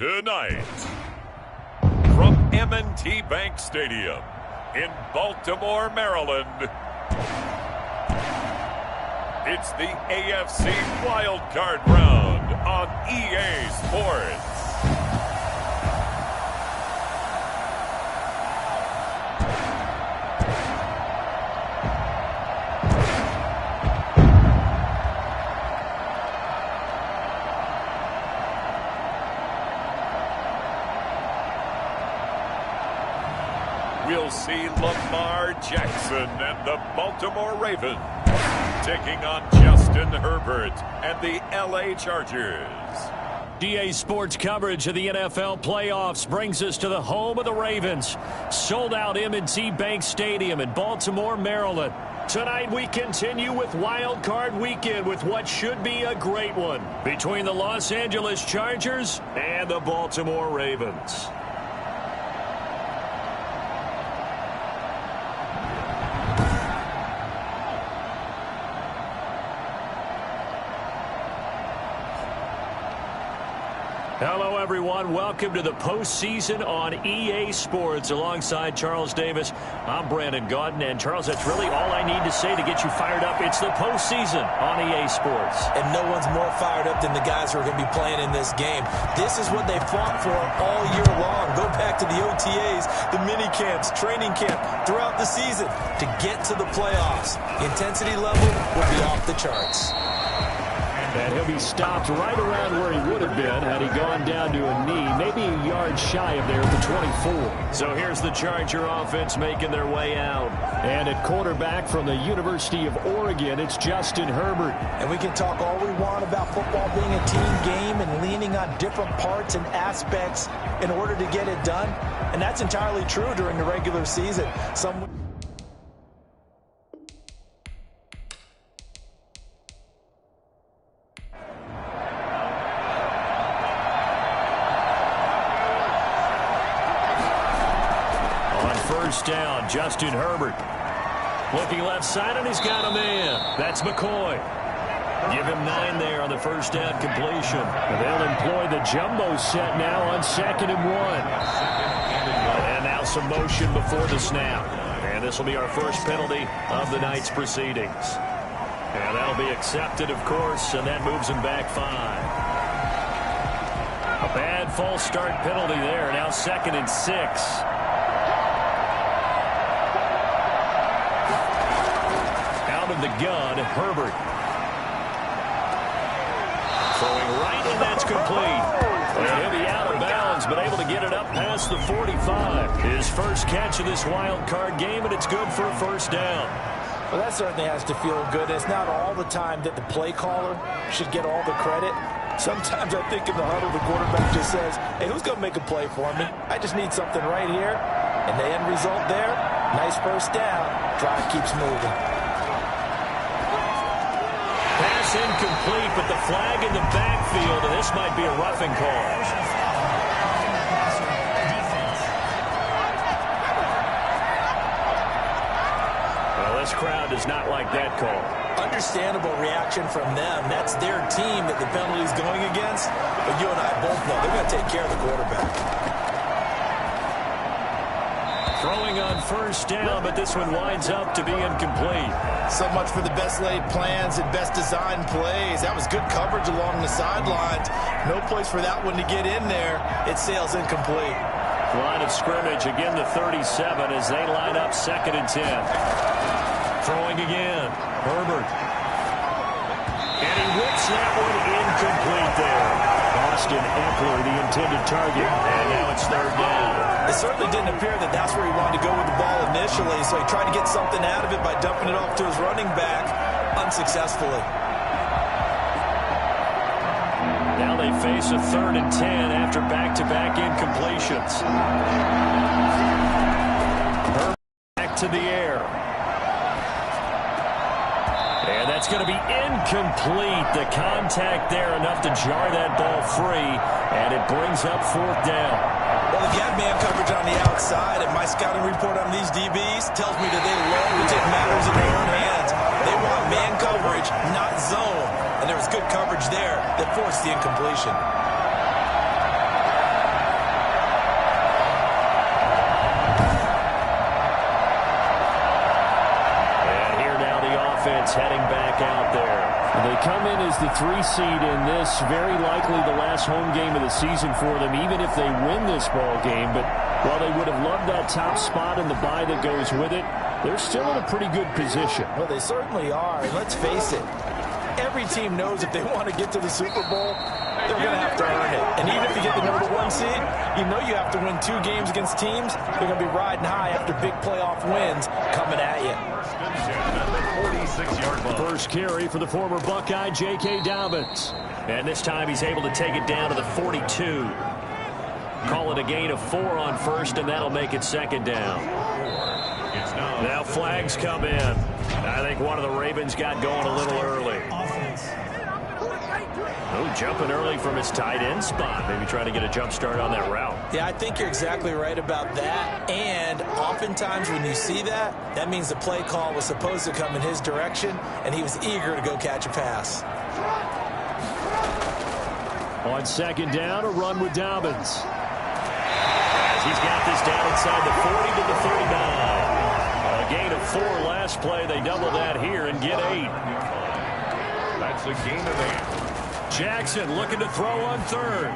Tonight, from M&T Bank Stadium in Baltimore, Maryland, it's the AFC Wildcard Round on EA Sports. We'll see Lamar Jackson and the Baltimore Ravens taking on Justin Herbert and the LA Chargers. EA Sports coverage of the NFL playoffs brings us to the home of the Ravens. Sold out M&T Bank Stadium in Baltimore, Maryland. Tonight we continue with Wild Card Weekend with what should be a great one between the Los Angeles Chargers and the Baltimore Ravens. Hello, everyone. Welcome to the postseason on EA Sports. Alongside Charles Davis, I'm Brandon Gaudin. And, Charles, that's really all I need to say to get you fired up. It's the postseason on EA Sports. And no one's more fired up than the guys who are going to be playing in this game. This is what they fought for all year long. Go back to the OTAs, the mini camps, training camp, throughout the season to get to the playoffs. The intensity level will be off the charts. And he'll be stopped right around where he would have been had he gone down to a knee, maybe a yard shy of there at the 24. So here's the Charger offense making their way out. And at quarterback from the University of Oregon, it's Justin Herbert. And we can talk all we want about football being a team game and leaning on different parts and aspects in order to get it done. And that's entirely true during the regular season. First down, Justin Herbert. Looking left side, and he's got a man. That's McCoy. Give him 9 there on the first down completion. They'll employ the jumbo set now on 2nd and 1. And now some motion before the snap. And this will be our first penalty of the night's proceedings. And that'll be accepted, of course, and that moves him back 5. A bad false start penalty there. Now 2nd and 6. Of the gun, Herbert. Throwing right, and that's complete. And he'll be out of bounds, but able to get it up past the 45. His first catch of this wild card game, and it's good for a first down. Well, that certainly has to feel good. It's not all the time that the play caller should get all the credit. Sometimes I think in the huddle, the quarterback just says, hey, who's going to make a play for me? I just need something right here. And the end result there, nice first down. Drive keeps moving. Pass incomplete, but the flag in the backfield, and this might be a roughing call. Well, this crowd does not like that call. Understandable reaction from them. That's their team that the penalty is going against. But you and I both know they're going to take care of the quarterback. Throwing on first down, but this one winds up to be incomplete. So much for the best laid plans and best designed plays. That was good coverage along the sidelines. No place for that one to get in there. It sails incomplete. Line of scrimmage, again the 37 as they line up 2nd and 10. Throwing again, Herbert. And he whips that one incomplete there. Austin Eckler, the intended target, and now it's 3rd down. It certainly didn't appear that that's where he wanted to go with the ball initially, so he tried to get something out of it by dumping it off to his running back unsuccessfully. Now they face a 3rd and 10 after back-to-back incompletions. Herbert back to the air. And that's going to be incomplete. The contact there enough to jar that ball free, and it brings up 4th down. Well, if you have man coverage on the outside, and my scouting report on these DBs tells me that they love to take matters in their own hands. They want man coverage, not zone. And there was good coverage there that forced the incompletion. They come in as the 3 seed in this, very likely the last home game of the season for them, even if they win this ball game. But while they would have loved that top spot and the bye that goes with it, they're still in a pretty good position. Well, they certainly are. And let's face it, every team knows if they want to get to the Super Bowl, they're going to have to earn it. And even if you get the number 1 seed, you know you have to win 2 games against teams. They're going to be riding high after big playoff wins coming at you. First carry for the former Buckeye, J.K. Dobbins. And this time he's able to take it down to the 42. Call it a gain of 4 on first, and that'll make it second down. Now flags come in. I think one of the Ravens got going a little early. Oh, jumping early from his tight end spot. Maybe trying to get a jump start on that route. Yeah, I think you're exactly right about that. And oftentimes when you see that, that means the play call was supposed to come in his direction, and he was eager to go catch a pass. On second down, a run with Dobbins. As he's got this down inside the 40 to the 39. A gain of 4 last play. They double that here and get 8. That's a gain of 8. Jackson looking to throw on third.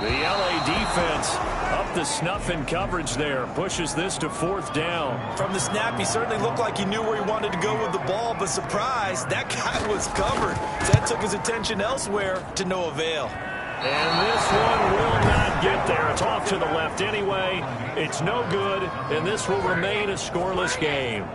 The LA defense up the snuff in coverage there. Pushes this to 4th down. From the snap, he certainly looked like he knew where he wanted to go with the ball, but surprise, that guy was covered. So that took his attention elsewhere to no avail. And this one will not get there. It's off to the left anyway. It's no good, and this will remain a scoreless game.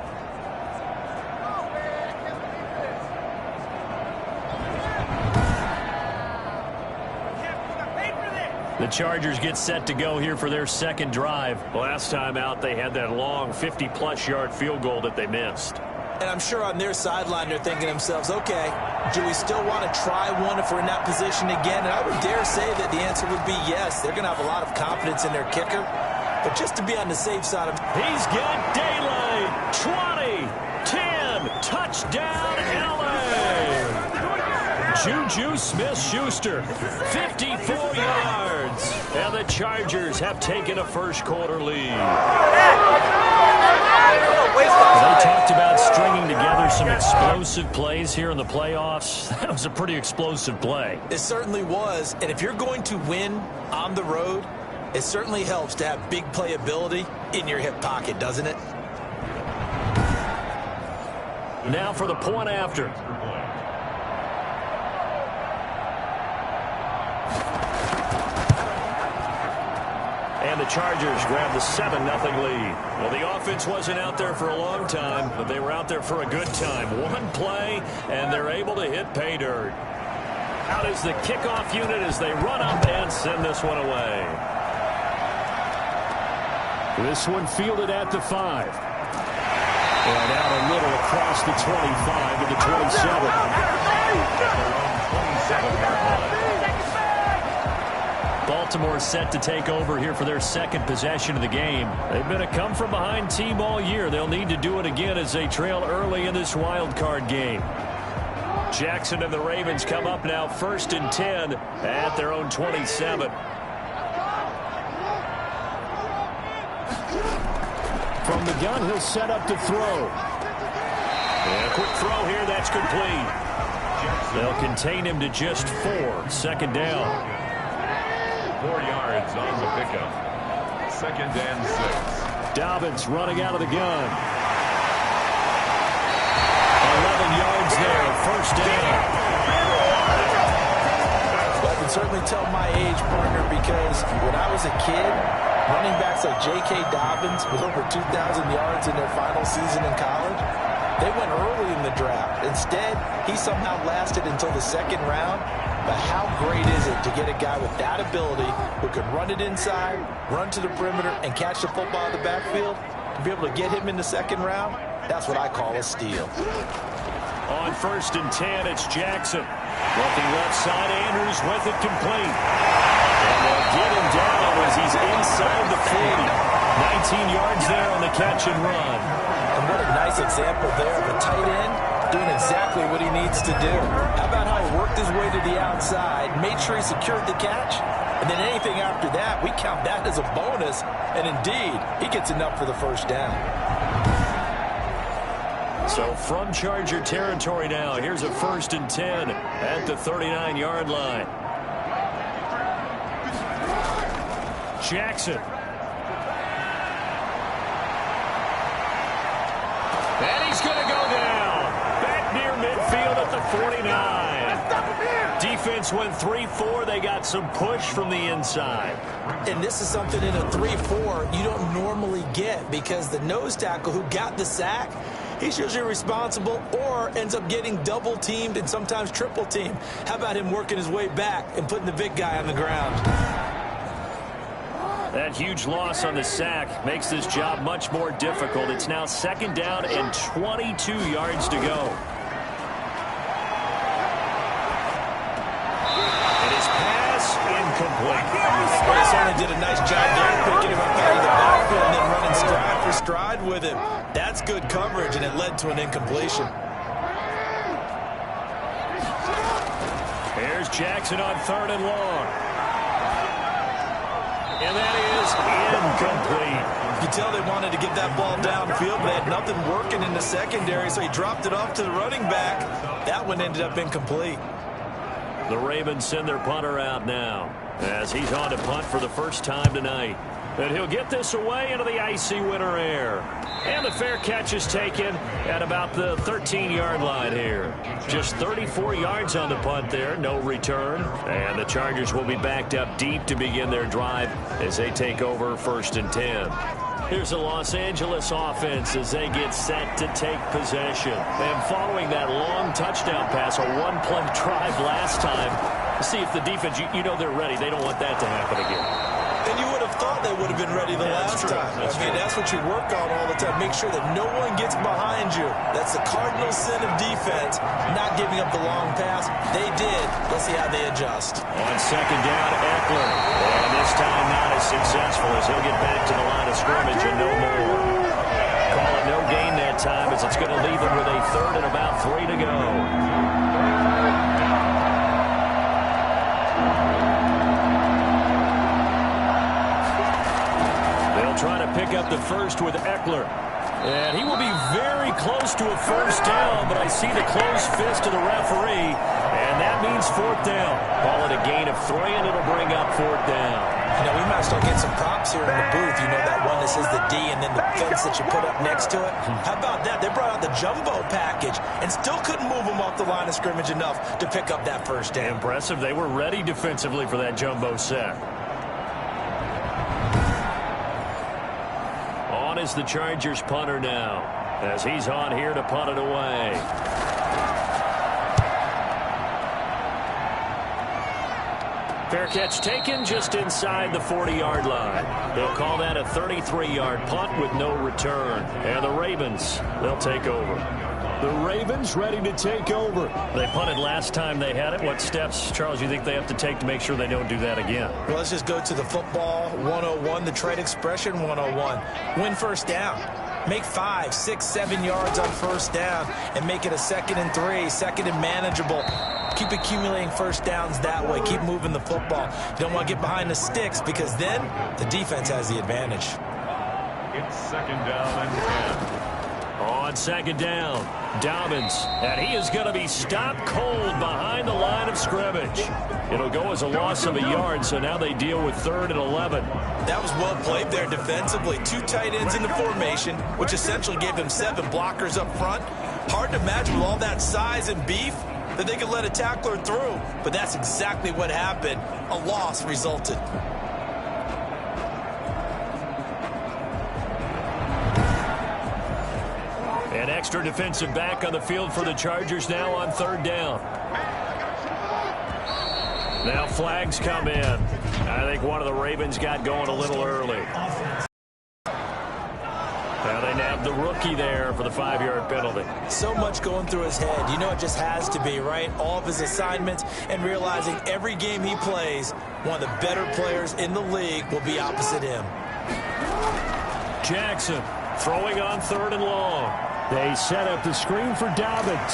The Chargers get set to go here for their second drive. Last time out, they had that long 50-plus yard field goal that they missed. And I'm sure on their sideline they're thinking to themselves, okay, do we still want to try one if we're in that position again? And I would dare say that the answer would be yes. They're going to have a lot of confidence in their kicker. But just to be on the safe side of... He's got daylight. 20, 10, touchdown, LA. Juju Smith-Schuster, 54 yards. And the Chargers have taken a first-quarter lead. They talked about stringing together some explosive plays here in the playoffs. That was a pretty explosive play. It certainly was. And if you're going to win on the road, it certainly helps to have big playability in your hip pocket, doesn't it? Now for the point after. And the Chargers grab the 7-0 lead. Well, the offense wasn't out there for a long time, but they were out there for a good time. One play, and they're able to hit pay dirt. Out is the kickoff unit as they run up and send this one away. This one fielded at the 5. And out a little across the 25 to the 27. Baltimore set to take over here for their second possession of the game. They've been a come-from-behind team all year. They'll need to do it again as they trail early in this wild card game. Jackson and the Ravens come up now 1st and 10 at their own 27. From the gun, he'll set up to throw. And a quick throw here, that's complete. They'll contain him to just 4. Second down. 4 yards on the pickup. 2nd and 6. Dobbins running out of the gun. 11 yards there, 1st down. Well, I can certainly tell my age, partner, because when I was a kid, running backs like J.K. Dobbins with over 2,000 yards in their final season in college, they went early in the draft. Instead, he somehow lasted until the 2nd round. But how great is it to get a guy with that ability who can run it inside, run to the perimeter, and catch the football in the backfield? To be able to get him in the 2nd round, that's what I call a steal. On 1st and 10, it's Jackson. Looking left side, Andrews with it complete. And they'll get him down as he's inside the 40. 19 yards there on the catch and run. And what a nice example there of a tight end doing exactly what he needs to do. How about how he worked his way to the outside, made sure he secured the catch, and then anything after that, we count that as a bonus, and indeed, he gets enough for the 1st down. So from Charger territory now, here's a 1st and 10 at the 39-yard line. Jackson. And he's going to go down. Back near midfield at the 49. Defense went 3-4. They got some push from the inside. And this is something in a 3-4 you don't normally get, because the nose tackle who got the sack, he's usually responsible or ends up getting double-teamed and sometimes triple-teamed. How about him working his way back and putting the big guy on the ground? That huge loss on the sack makes this job much more difficult. It's now 2nd down and 22 yards to go. And his pass incomplete. Arizona did a nice job there, picking him up out of the backfield and then running stride for stride with him. That's good coverage, and it led to an incompletion. Here's Jackson on 3rd and long. And that is incomplete. You can tell they wanted to get that ball downfield, but they had nothing working in the secondary, so he dropped it off to the running back. That one ended up incomplete. The Ravens send their punter out now as he's on to punt for the first time tonight. And he'll get this away into the icy winter air. And the fair catch is taken at about the 13-yard line here. Just 34 yards on the punt there, no return. And the Chargers will be backed up deep to begin their drive as they take over 1st and 10. Here's the Los Angeles offense as they get set to take possession. And following that long touchdown pass, a one-play drive last time, see if the defense, you know they're ready. They don't want that to happen again. And you would have thought they would have been ready the last time. That's what you work on all the time. Make sure that no one gets behind you. That's the cardinal sin of defense, not giving up the long pass. They did. Let's see how they adjust. On 2nd down, Eckler. And this time not as successful as he'll get back to the line of scrimmage and no more. Call it no gain that time as it's going to leave them with a 3rd and about 3 to go. Trying to pick up the first with Eckler. And he will be very close to a 1st down, but I see the closed fist of the referee, and that means 4th down. Call it a gain of 3, and it'll bring up 4th down. You know, we might start getting some props here in the booth. You know that one that says the D and then the fence that you put up next to it? How about that? They brought out the jumbo package and still couldn't move them off the line of scrimmage enough to pick up that 1st down. Impressive. They were ready defensively for that jumbo sack. Is the Chargers punter now as he's on here to punt it away. Fair catch taken just inside the 40-yard line. They'll call that a 33-yard punt with no return. And the Ravens, they'll take over. The Ravens ready to take over. They punted last time they had it. What steps, Charles, you think they have to take to make sure they don't do that again? Well, let's just go to the football 101, the trade expression 101. Win 1st down. Make 5, 6, 7 yards on 1st down and make it a 2nd and 3, 2nd and manageable. Keep accumulating 1st downs that way. Keep moving the football. You don't want to get behind the sticks because then the defense has the advantage. It's 2nd down and 10. On 2nd down, Dobbins, and he is going to be stopped cold behind the line of scrimmage. It'll go as a loss of a yard, so now they deal with 3rd and 11. That was well played there defensively. 2 tight ends in the formation, which essentially gave them 7 blockers up front. Hard to imagine with all that size and beef that they could let a tackler through, but that's exactly what happened. A loss resulted. An extra defensive back on the field for the Chargers now on 3rd down. Now flags come in. I think one of the Ravens got going a little early. Now they nabbed the rookie there for the 5-yard penalty. So much going through his head. You know it just has to be, right? All of his assignments and realizing every game he plays, one of the better players in the league will be opposite him. Jackson throwing on 3rd and long. They set up the screen for Dobbins.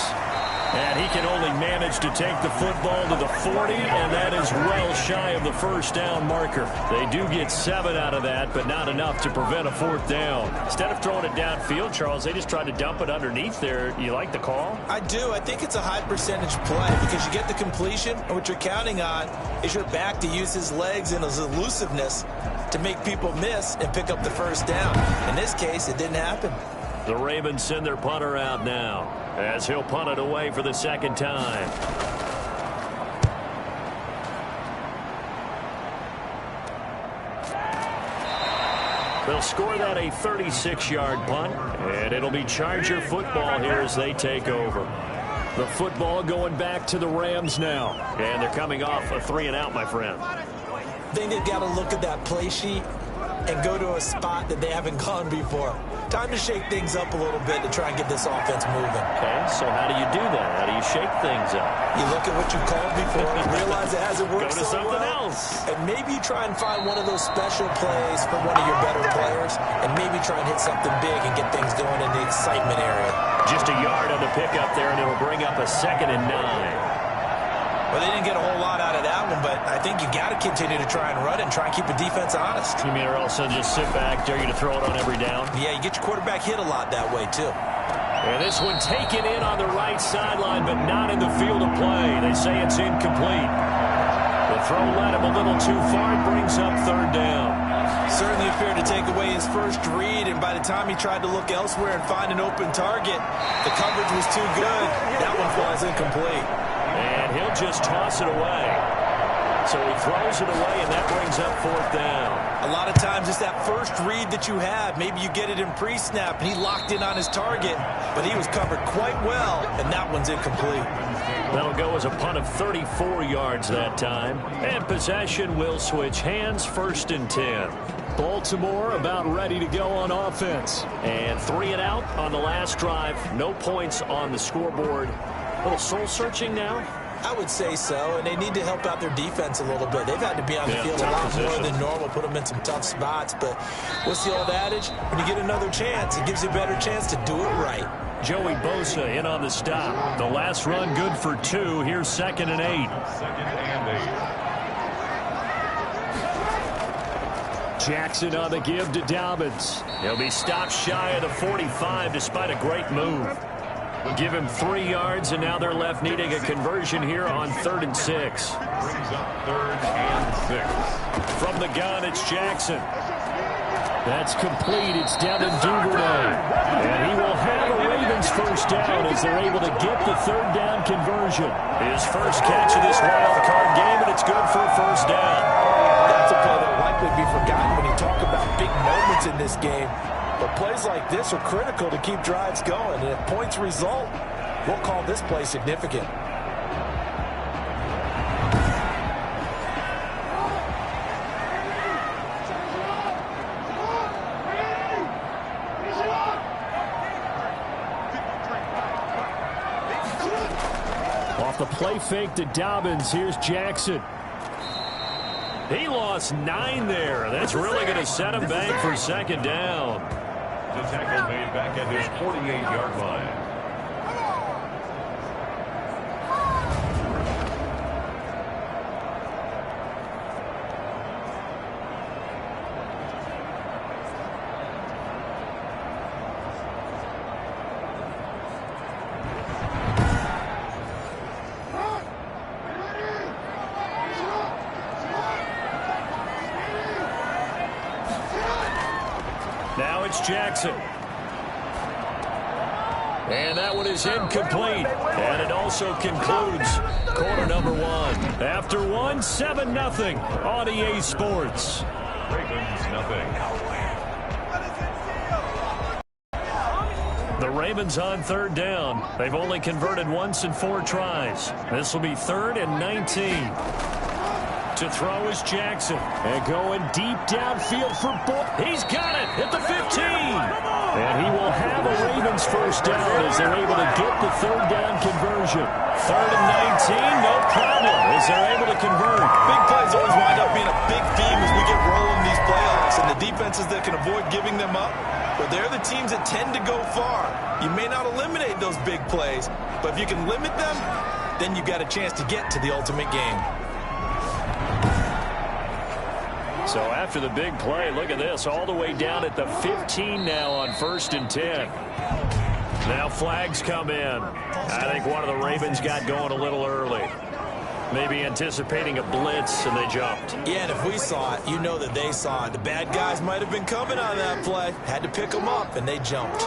And he can only manage to take the football to the 40, and that is well shy of the first down marker. They do get 7 out of that, but not enough to prevent a 4th down. Instead of throwing it downfield, Charles, they just tried to dump it underneath there. You like the call? I do. I think it's a high percentage play because you get the completion, and what you're counting on is your back to use his legs and his elusiveness to make people miss and pick up the first down. In this case, it didn't happen. The Ravens send their punter out now as he'll punt it away for the 2nd time. They'll score that a 36-yard punt, and it'll be Charger football here as they take over. The football going back to the Rams now, and they're coming off a 3-and-out, my friend. I think they've got to look at that play sheet and go to a spot that they haven't gone before. Time to shake things up a little bit to try and get this offense moving. Okay, so how do you do that? How do you shake things up? You look at what you called before, realize it hasn't worked Go to so something well, else. and maybe you try and find one of those special plays for one of your better players, and maybe try and hit something big and get things going in the excitement area. Just a yard on the pickup there, and it'll bring up a 2nd and 9. Well, they didn't get a whole lot out of that one, but I think you got to continue to try and run and try and keep the defense honest. You mean or else they'll just sit back, dare you to throw it on every down? Yeah, you get your quarterback hit a lot that way, too. And this one taken in on the right sideline, but not in the field of play. They say it's incomplete. The throw led him a little too far. It brings up 3rd down. Certainly appeared to take away his first read, and by the time he tried to look elsewhere and find an open target, the coverage was too good. That one falls incomplete. And he'll just toss it away. So he throws it away, and that brings up 4th down. A lot of times it's that first read that you have. Maybe you get it in pre-snap, and he locked in on his target, but he was covered quite well, and that one's incomplete. That'll go as a punt of 34 yards that time. And possession will switch hands, 1st and 10. Baltimore about ready to go on offense. And 3-and-out on the last drive. No points on the scoreboard. A little soul-searching now? I would say so, and they need to help out their defense a little bit. They've had to be on the field a lot more than normal, put them in some tough spots. But what's the old adage? When you get another chance, it gives you a better chance to do it right. Joey Bosa in on the stop. The last run good for 2. Here's 2nd and 8. 2nd and 8. Jackson on the give to Dobbins. He'll be stopped shy of the 45 despite a great move. Give him 3 yards, and now they're left needing a conversion here on 3rd and 6. Brings up 3rd and 6. From the gun, it's Jackson. That's complete. It's down to Duvernay. And he will have a Ravens first down as they're able to get the 3rd down conversion. His first catch of this wild card game, and it's good for a first down. That's a play that will likely be forgotten when you talk about big moments in this game. But plays like this are critical to keep drives going. And if points result, we'll call this play significant. Off the play fake to Dobbins, here's Jackson. He lost 9 there. That's really going to set him back for 2nd down. The tackle made back at his 48-yard line. Now it's Jackson. And that one is incomplete. And it also concludes quarter number 1. After 1, 7-0 on EA Sports. Ravens nothing. The Ravens on 3rd down. They've only converted once in 4 tries. This will be 3rd and 19. To throw is Jackson. And going deep downfield for Bull. He's got it at the 15. And he will have a Ravens first down as they're able to get the 3rd down conversion. 3rd and 19, no problem as they're able to convert. Big plays always wind up being a big theme as we get rolling these playoffs. And the defenses that can avoid giving them up Well, they're the teams that tend to go far. You may not eliminate those big plays, but if you can limit them, then you've got a chance to get to the ultimate game. So after the big play, look at this, all the way down at the 15 now on 1st and 10. Now flags come in. I think one of the Ravens got going a little early. Maybe anticipating a blitz, and they jumped. Yeah, and if we saw it, you know that they saw it. The bad guys might have been coming on that play. Had to pick them up, and they jumped.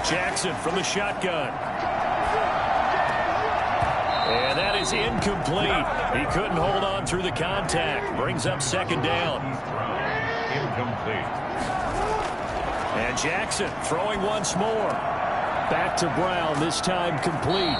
Jackson from the shotgun. And that is incomplete. He couldn't hold on through the contact. Brings up 2nd down. Incomplete. And Jackson throwing once more. Back to Brown, this time complete.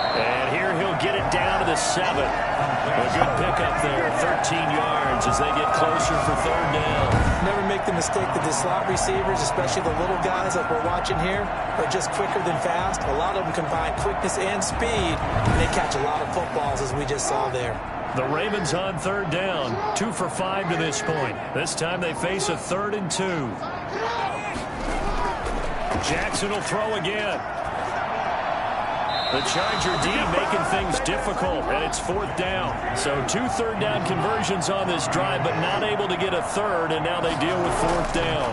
And here he'll get it down to the 7. A good pickup there, 13 yards as they get closer for 3rd down. Never make the mistake that the slot receivers, especially the little guys like we're watching here, are just quicker than fast. A lot of them combine quickness and speed, and they catch a lot of footballs, as we just saw there. The Ravens on 3rd down, 2 for 5 to this point. This time they face a 3rd and 2. Jackson will throw again. The Charger D making things difficult, and it's 4th down. So 2 third-down conversions on this drive, but not able to get a 3rd, and now they deal with 4th down.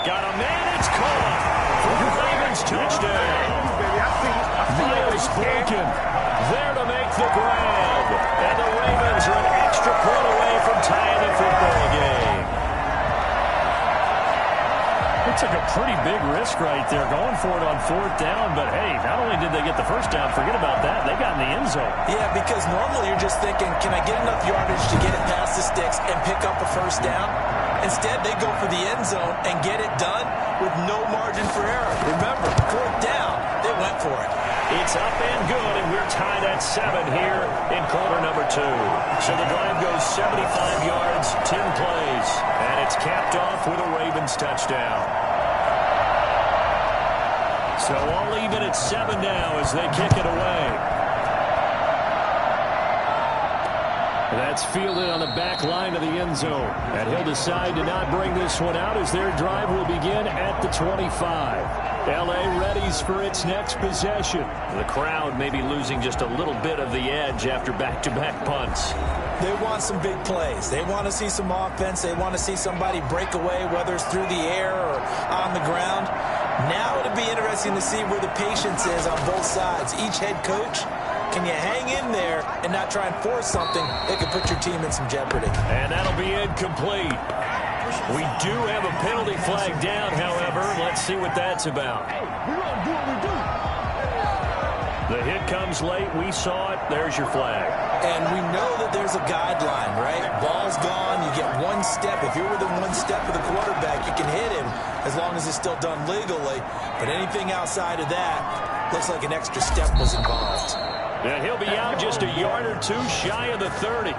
Got a man, it's caught for the Ravens touchdown. Miles Boykin there to make the grab, and the Ravens are an extra point away from tying the football game. Looks like a pretty big risk right there, going for it on 4th down. But, hey, not only did they get the 1st down, forget about that, they got in the end zone. Yeah, because normally you're just thinking, can I get enough yardage to get it past the sticks and pick up a 1st down? Instead, they go for the end zone and get it done with no margin for error. Remember, 4th down, they went for it. It's up and good, and we're tied at 7 here in quarter number 2. So the drive goes 75 yards, 10 plays, and it's capped off with a Ravens touchdown. So all even at 7 now as they kick it away. That's fielded on the back line of the end zone. And he'll decide to not bring this one out as their drive will begin at the 25. L.A. readies for its next possession. The crowd may be losing just a little bit of the edge after back-to-back punts. They want some big plays. They want to see some offense. They want to see somebody break away, whether it's through the air or on the ground. Now it'll be interesting to see where the patience is on both sides. Each head coach, can you hang in there and not try and force something that could put your team in some jeopardy? And that'll be incomplete. We do have a penalty flag down, however. Let's see what that's about. The hit comes late. We saw it. There's your flag. And we know that there's a guideline, right? Ball's gone. You get 1 step. If you're within 1 step of the quarterback, you can hit him as long as it's still done legally. But anything outside of that, looks like an extra step was involved. And he'll be out just a yard or 2 shy of the 30.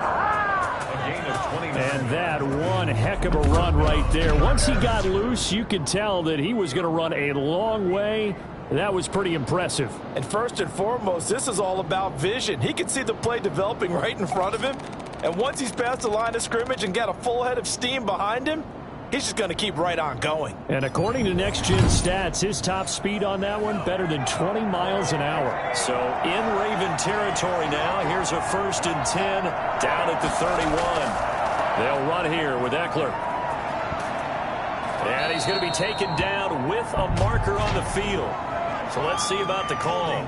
And that one heck of a run right there. Once he got loose, you could tell that he was going to run a long way. That was pretty impressive. And first and foremost, this is all about vision. He can see the play developing right in front of him. And once he's past the line of scrimmage and got a full head of steam behind him, he's just going to keep right on going. And according to Next Gen Stats, his top speed on that one, better than 20 miles an hour. So in Raven territory now, here's a 1st and 10 down at the 31. They'll run here with Eckler. And he's going to be taken down with a marker on the field. So let's see about the call.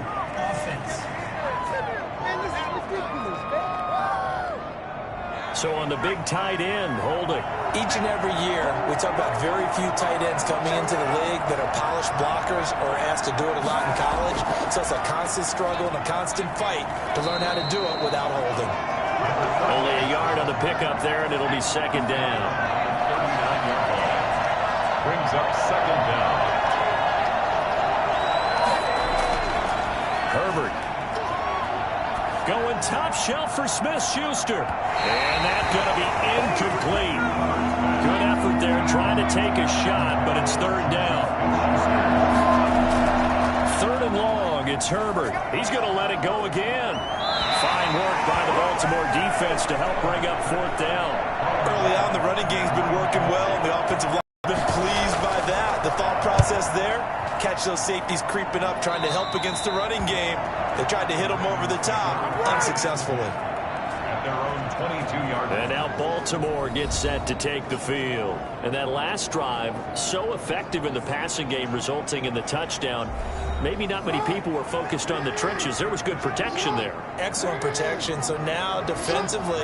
So on the big tight end, holding. Each and every year, we talk about very few tight ends coming into the league that are polished blockers or asked to do it a lot in college. So it's a constant struggle and a constant fight to learn how to do it without holding. Only a yard on the pickup there, and it'll be 2nd down. Brings up 2nd down. Herbert going top shelf for Smith-Schuster. And that's going to be incomplete. Good effort there trying to take a shot, but it's 3rd down. 3rd and long, it's Herbert. He's going to let it go again. Fine work by the Baltimore defense to help bring up 4th down. Early on, the running game's been working well, and the offensive line has been pleased by that. The thought process there, catch those safeties creeping up, trying to help against the running game. They tried to hit them over the top, unsuccessfully. At their own 22-yard line. And now Baltimore gets set to take the field. And that last drive, so effective in the passing game, resulting in the touchdown. Maybe not many people were focused on the trenches. There was good protection there. Excellent protection. So now defensively,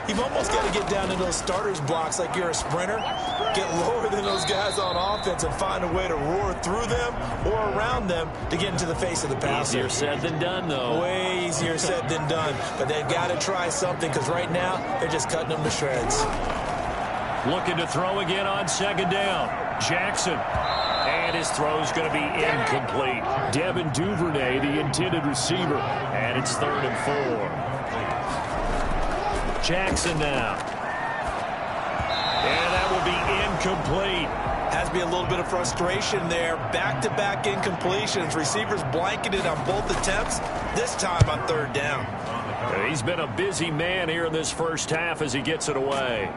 you've almost got to get down to those starters blocks like you're a sprinter. Get lower than those guys on offense and find a way to roar through them or around them to get into the face of the passer. Easier said than done, though. Way easier said than done. But they've got to try something because right now they're just cutting them to shreds. Looking to throw again on second down. Jackson. And his throw's going to be incomplete. Devin Duvernay, the intended receiver. And it's 3rd and 4. Jackson now. And that will be incomplete. Has to be a little bit of frustration there. Back-to-back incompletions. Receivers blanketed on both attempts, this time on 3rd down. He's been a busy man here in this first half as he gets it away.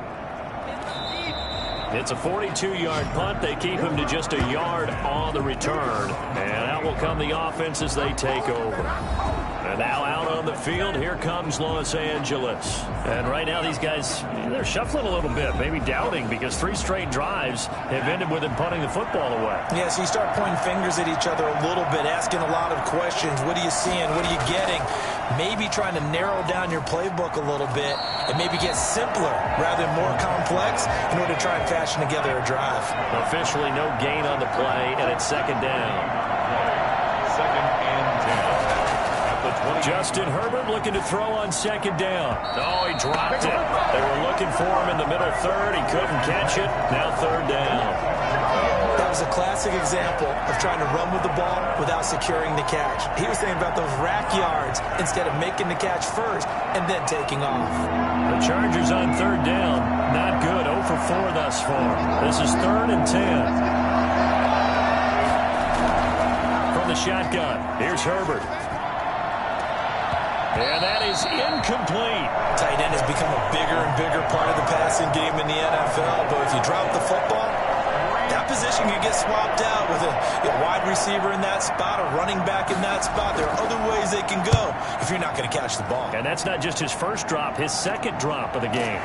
It's a 42-yard punt. They keep him to just a yard on the return. And out will come the offense as they take over. And now out on the field, here comes Los Angeles. And right now these guys, they're shuffling a little bit, maybe doubting, because 3 straight drives have ended with them punting the football away. Yeah, so you start pointing fingers at each other a little bit, asking a lot of questions. What are you seeing? What are you getting? Maybe trying to narrow down your playbook a little bit and maybe get simpler rather than more complex in order to try and fashion together a drive. Officially no gain on the play, and it's 2nd down. 2nd and 10. At the 20. Justin Herbert looking to throw on 2nd down. Oh, he dropped it. They were looking for him in the middle 3rd. He couldn't catch it. Now 3rd down. That was a classic example of trying to run with the ball without securing the catch. He was thinking about those rack yards instead of making the catch first and then taking off. The Chargers on 3rd down. Not good. 0 for 4 thus far. This is 3rd and 10. From the shotgun, here's Herbert. And that is incomplete. Tight end has become a bigger and bigger part of the passing game in the NFL, but if you drop the football, that position can get swapped out with a wide receiver in that spot, a running back in that spot. There are other ways they can go if you're not going to catch the ball. And that's not just his first drop, his 2nd drop of the game.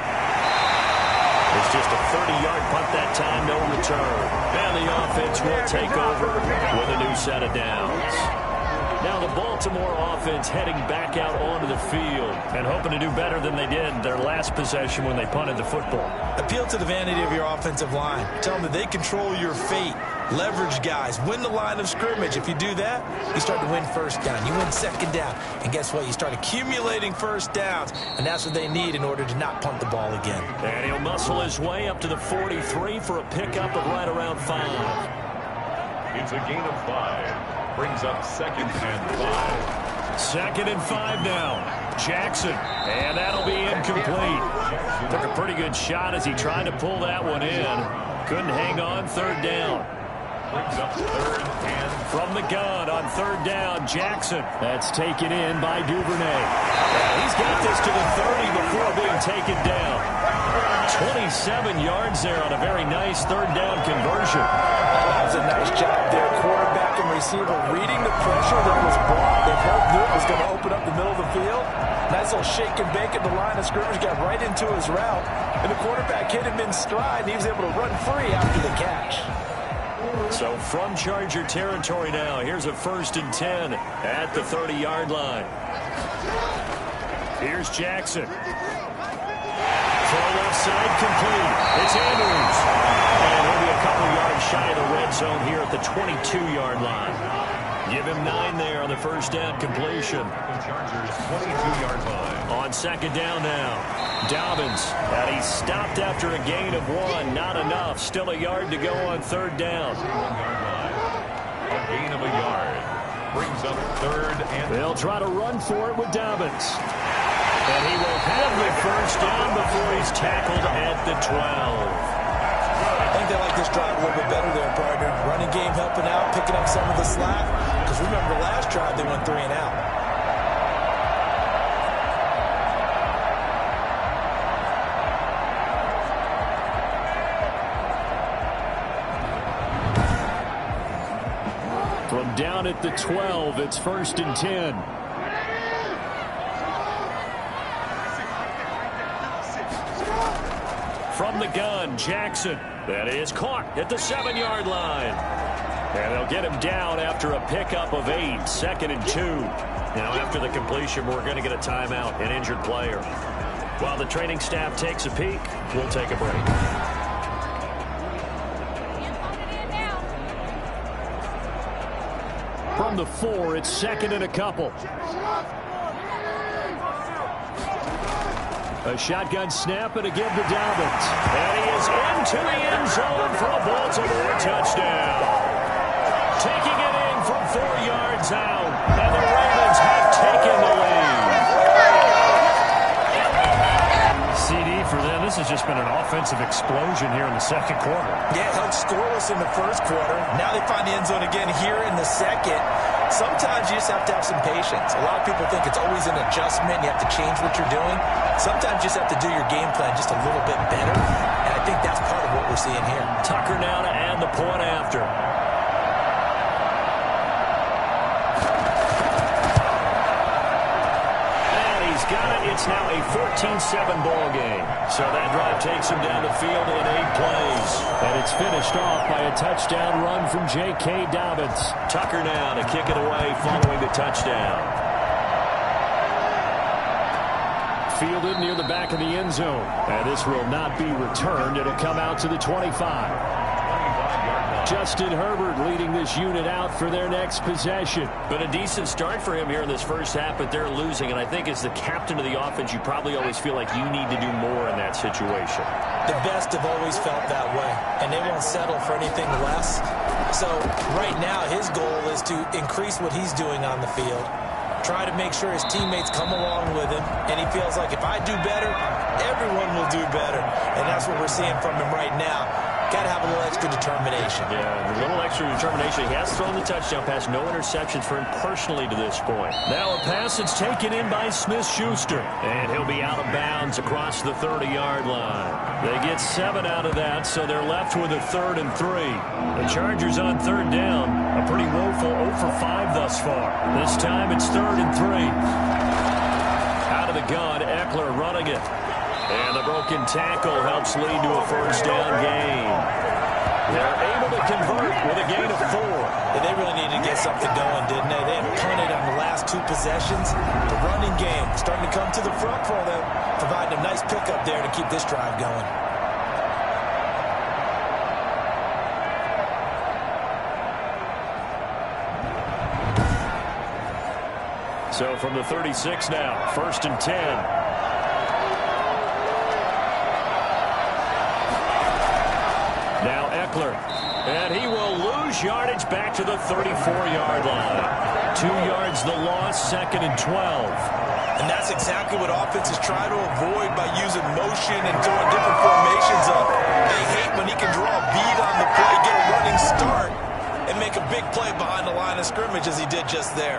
It's just a 30-yard punt that time, no return. And the offense will take over with a new set of downs. Now the Baltimore offense heading back out onto the field and hoping to do better than they did their last possession when they punted the football. Appeal to the vanity of your offensive line. Tell them that they control your fate. Leverage guys. Win the line of scrimmage. If you do that, you start to win 1st down. You win 2nd down. And guess what? You start accumulating 1st downs. And that's what they need in order to not punt the ball again. And he'll muscle his way up to the 43 for a pickup of right around 5. It's a gain of 5. Brings up 2nd and 5. 2nd and 5 now. Jackson. And that'll be incomplete. Took a pretty good shot as he tried to pull that one in. Couldn't hang on. 3rd down. Brings up 3rd and from the gun on 3rd down. Jackson. That's taken in by Duvernay. He's got this to the 30 before being taken down. 27 yards there on a very nice 3rd down conversion. That was a nice job there. Quarterback and receiver reading the pressure that was brought. They both knew it was going to open up the middle of the field. Nice little shake and bake at the line of scrimmage. Got right into his route. And the quarterback hit him in stride. And he was able to run free after the catch. So from Charger territory now, here's a 1st and 10 at the 30-yard line. Here's Jackson. Throw left side complete. It's Andrews. And he'll be a couple yards shy of the red zone here at the 22-yard line. Give him 9 there on the 1st down completion. the Chargers' 22-yard line. On 2nd down now. Dobbins, and he stopped after a gain of 1. Not enough. Still a yard to go on 3rd down. 1-yard line. A gain of a yard. Brings up 3rd and... They'll try to run for it with Dobbins. And he will have the 1st down before he's tackled at the 12. I think they like this drive a little bit better there, partner. Running game helping out, picking up some of the slack. Because remember, last drive they went 3 and out. down at the 12. It's 1st and 10. From the gun, Jackson. That is caught at the 7-yard line. And they'll get him down after a pickup of 8. 2nd and 2. Now after the completion, we're going to get a timeout, an injured player. While the training staff takes a peek, we'll take a break. From the 4, it's 2nd and a couple. A shotgun snap and a give to Dobbins. And he is into the end zone for a Baltimore touchdown. Taking it in from 4 yards out. And the Ravens have taken the lead. CD for them. This has just been an offensive explosion here in the 2nd quarter. Yeah, held scoreless in the 1st quarter. Now they find the end zone again here in the 2nd. Sometimes you just have to have some patience. A lot of people think it's always an adjustment. You have to change what you're doing. Sometimes you just have to do your game plan just a little bit better. And I think that's part of what we're seeing here. Tucker now to add the point after. And he's got it. It's now a 14-7 ball game. So that drive takes him down the field in 8 plays. And it's finished off by a touchdown run from J.K. Dobbins. Tucker now to kick it away following the touchdown. Fielded near the back of the end zone. And this will not be returned. It'll come out to the 25. Justin Herbert leading this unit out for their next possession. But a decent start for him here in this first half, but they're losing. And I think as the captain of the offense, you probably always feel like you need to do more in that situation. The best have always felt that way, and they won't settle for anything less. So right now, his goal is to increase what he's doing on the field, try to make sure his teammates come along with him, and he feels like if I do better, everyone will do better. And that's what we're seeing from him right now. Got to have a little extra determination. Yeah, a little extra determination. He has thrown the touchdown pass. No interceptions for him personally to this point. Now a pass that's taken in by Smith-Schuster. And he'll be out of bounds across the 30-yard line. They get 7 out of that, so they're left with a 3rd and 3. The Chargers on 3rd down. A pretty woeful 0 for 5 thus far. This time it's 3rd and 3. Out of the gun, Eckler running it. And the broken tackle helps lead to a 1st down gain. They're able to convert with a gain of 4. Yeah, they really needed to get something going, didn't they? They had punted on the last 2 possessions. The running game starting to come to the front for them, providing a nice pickup there to keep this drive going. So from the 36 now, 1st and 10. Now Eckler, and he will lose yardage back to the 34-yard line. 2 yards the loss, 2nd and 12. And that's exactly what offenses try to avoid by using motion and throwing different formations up. They hate when he can draw a bead on the play, get a running start, and make a big play behind the line of scrimmage as he did just there.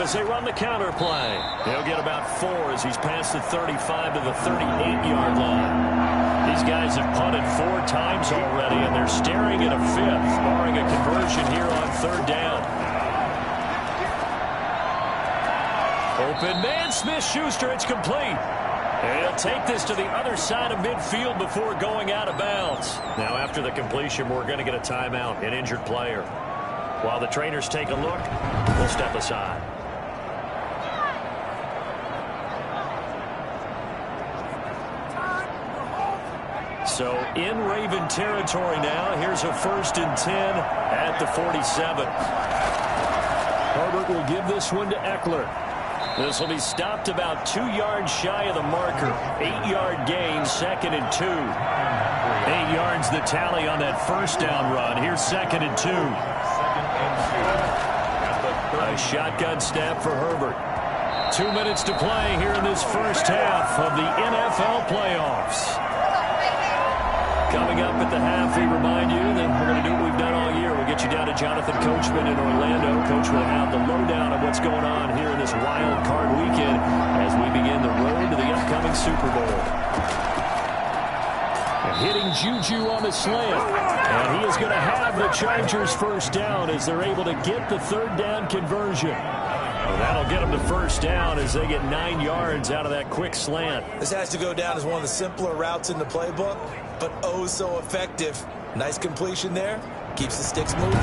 As they run the counter play. He'll get about 4 as he's past the 35 to the 38-yard line. These guys have punted 4 times already, and they're staring at a 5th, barring a conversion here on 3rd down. Open man, Smith-Schuster, it's complete. And he'll take this to the other side of midfield before going out of bounds. Now after the completion, we're going to get a timeout, an injured player. While the trainers take a look, we'll step aside. So in Raven territory now. Here's a 1st and 10 at the 47. Herbert will give this one to Eckler. This will be stopped about 2 yards shy of the marker. 8-yard gain, 2nd and 2. 8 yards the tally on that 1st down run. Here's 2nd and 2. A shotgun snap for Herbert. 2 minutes to play here in this first half of the NFL playoffs. Coming up at the half, we remind you that we're going to do what we've done all year. We'll get you down to Jonathan Coachman in Orlando. Coach will have the lowdown of what's going on here in this wild card weekend as we begin the road to the upcoming Super Bowl. And hitting Juju on the slant. And he is going to have the Chargers first down as they're able to get the third down conversion. Well, that'll get them the first down as they get 9 yards out of that quick slant. This has to go down as one of the simpler routes in the playbook, but oh so effective. Nice completion there. Keeps the sticks moving.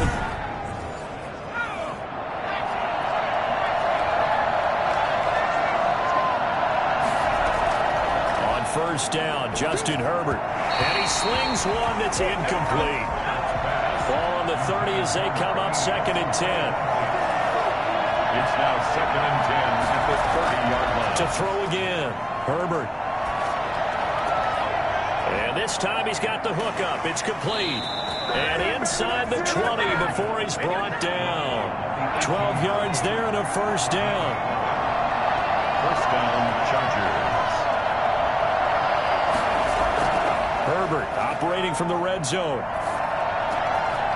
On first down, Justin Herbert. And he slings one that's incomplete. Ball on the 30 as they come up 2nd and 10. It's now 2nd and 10 at the 30-yard line. To throw again, Herbert. And this time he's got the hook up. It's complete. And inside the 20 before he's brought down. 12 yards there and a first down. First down, Chargers. Herbert operating from the red zone.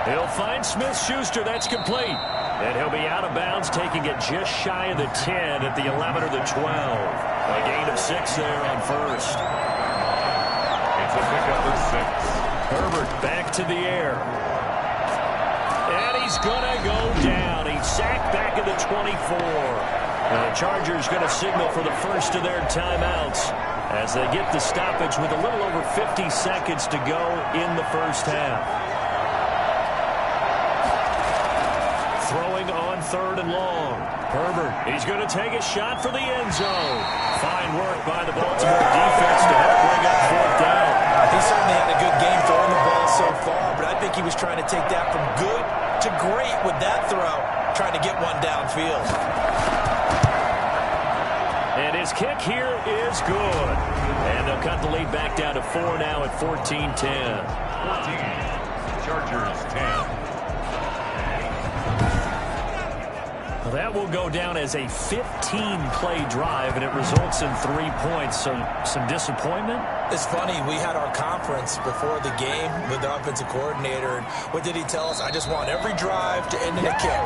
He'll find Smith-Schuster. That's complete. And he'll be out of bounds, taking it just shy of the 10 at the 11 or the 12. A gain of 6 there on first. It's a pickup of 6. Herbert back to the air. And he's going to go down. He's sacked back at the 24. And the Chargers going to signal for the first of their timeouts as they get the stoppage with a little over 50 seconds to go in the first half. Throwing on 3rd and long. Herbert, he's going to take a shot for the end zone. Fine work by the Baltimore defense to help bring up 4th down. He certainly had a good game throwing the ball so far, but I think he was trying to take that from good to great with that throw, trying to get one downfield. And his kick here is good. And they'll cut the lead back down to 4 now at 14-10. 14. Chargers 10. That will go down as a 15-play drive, and it results in 3 points. So some disappointment? It's funny, we had our conference before the game with the offensive coordinator, and what did he tell us? I just want every drive to end in a kick,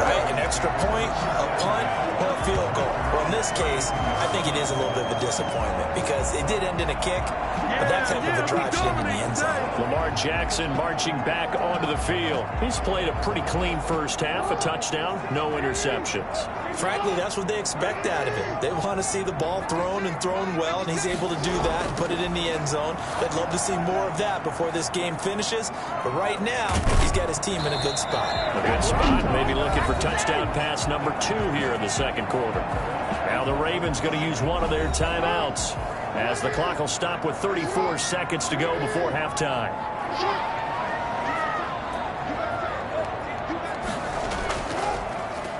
right? An extra point, a punt, or a field goal. Well, in this case, I think it is a little bit of a disappointment because it did end in a kick, but that type of a drive should end in the end zone. Lamar Jackson marching back onto the field. He's played a pretty clean first half, a touchdown, no interceptions. Frankly, that's what they expect out of it. They want to see the ball thrown and thrown well, and he's able to do that and put it in the end zone. They'd love to see more of that before this game finishes, but right now, he's got his team in a good spot. A good spot, maybe looking for touchdown pass number 2 here in the second quarter. Now the Ravens going to use one of their timeouts as the clock will stop with 34 seconds to go before halftime.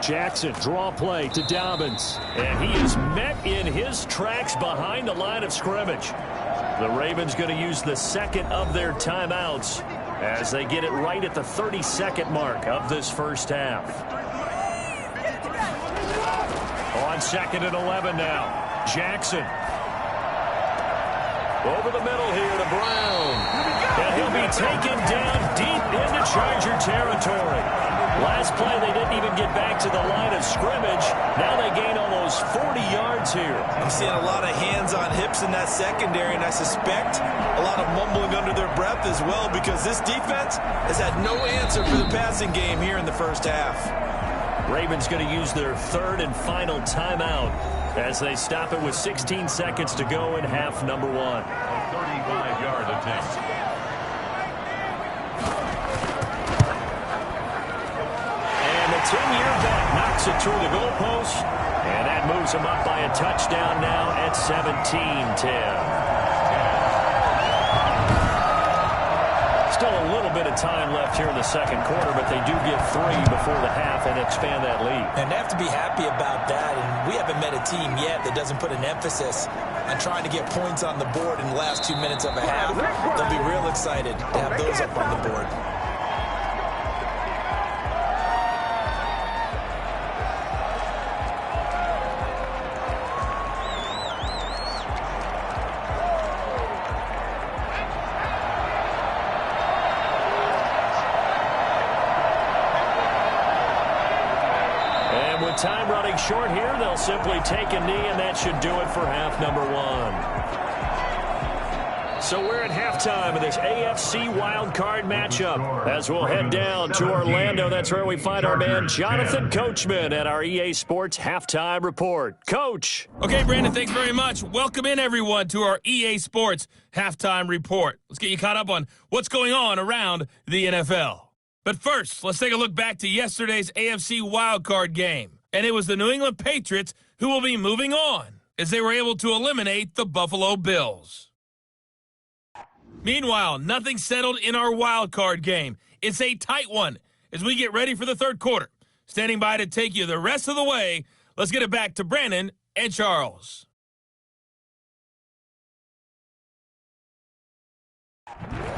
Jackson, draw play to Dobbins. And he is met in his tracks behind the line of scrimmage. The Ravens going to use the second of their timeouts as they get it right at the 32nd mark of this first half. On 2nd and 11 now. Jackson. Over the middle here to Brown. And he'll be taken down deep into Charger territory. Last play, they didn't even get back to the line of scrimmage. Now they gain almost 40 yards here. I'm seeing a lot of hands on hips in that secondary, and I suspect a lot of mumbling under their breath as well because this defense has had no answer for the passing game here in the first half. Ravens going to use their third and final timeout as they stop it with 16 seconds to go in half number 1. 35-yard attempt. And the 10-year back knocks it through the goalpost, and that moves them up by a touchdown now at 17-10. Still a little bit of time left here in the second quarter, but they do get 3 before the half and expand that lead. And they have to be happy about that. And we haven't met a team yet that doesn't put an emphasis on trying to get points on the board in the last 2 minutes of a half. They'll be real excited to have those up on the board. time running short here. They'll simply take a knee, and that should do it for half number one. So we're at halftime of this AFC wildcard matchup. As we'll head down to Orlando, that's where we find our man Jonathan Coachman at our EA Sports Halftime Report. Coach. Okay, Brandon, thanks very much. Welcome in, everyone, to our EA Sports Halftime Report. Let's get you caught up on what's going on around the NFL. But first, let's take a look back to yesterday's AFC wildcard game. And it was the New England Patriots who will be moving on as they were able to eliminate the Buffalo Bills. Meanwhile, nothing settled in our wild card game. It's a tight one as we get ready for the third quarter. Standing by to take you the rest of the way, let's get it back to Brandon and Charles.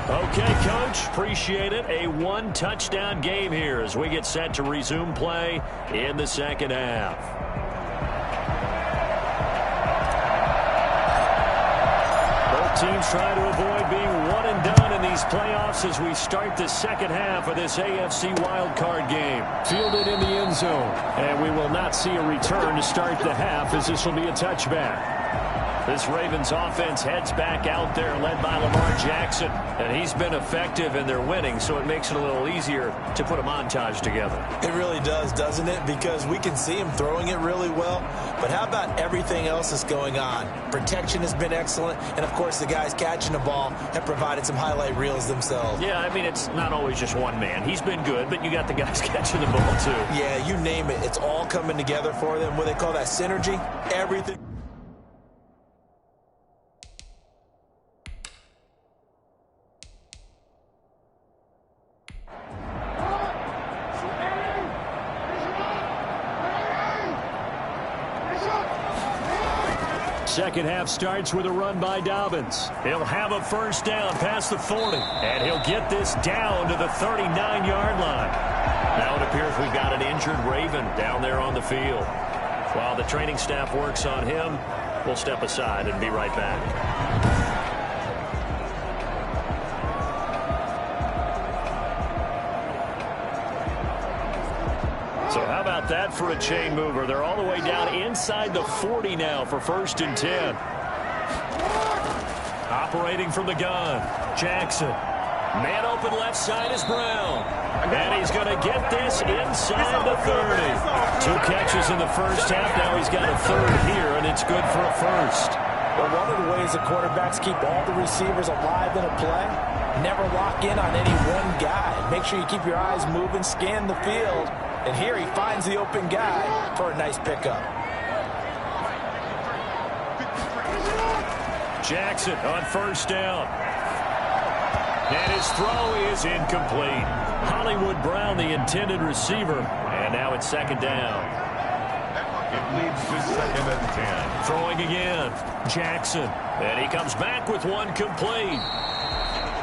Okay, Coach, appreciate it. A one-touchdown game here as we get set to resume play in the second half. Teams trying to avoid being one and done in these playoffs as we start the second half of this AFC wildcard game. Fielded in the end zone, and we will not see a return to start the half as this will be a touchback. This Ravens offense heads back out there led by Lamar Jackson, and he's been effective and they're winning, so it makes it a little easier to put a montage together. It really does, doesn't it? Because we can see him throwing it really well, but how about everything else that's going on? Protection has been excellent, and of course the guys catching the ball have provided some highlight reels themselves. Yeah, I mean, it's not always just one man. He's been good, but you got the guys catching the ball too. Yeah, you name it. It's all coming together for them. What they call that synergy, everything. Second half starts with a run by Dobbins. He'll have a first down past the 40, and he'll get this down to the 39-yard line. Now it appears we've got an injured Raven down there on the field. While the training staff works on him, we'll step aside and be right back. So how about that for a chain mover? They're all the way down inside the 40 now for 1st and 10. Operating from the gun, Jackson. Man open left side is Brown. And he's going to get this inside the 30. 2 catches in the first half. Now he's got a third here, and it's good for a first. Well, one of the ways the quarterbacks keep all the receivers alive in a play, never lock in on any one guy. Make sure you keep your eyes moving, scan the field. And here he finds the open guy for a nice pickup. Jackson on first down. And his throw is incomplete. Hollywood Brown, the intended receiver. And now it's second down. It leads to 2nd and 10. Throwing again. Jackson. And he comes back with one complete.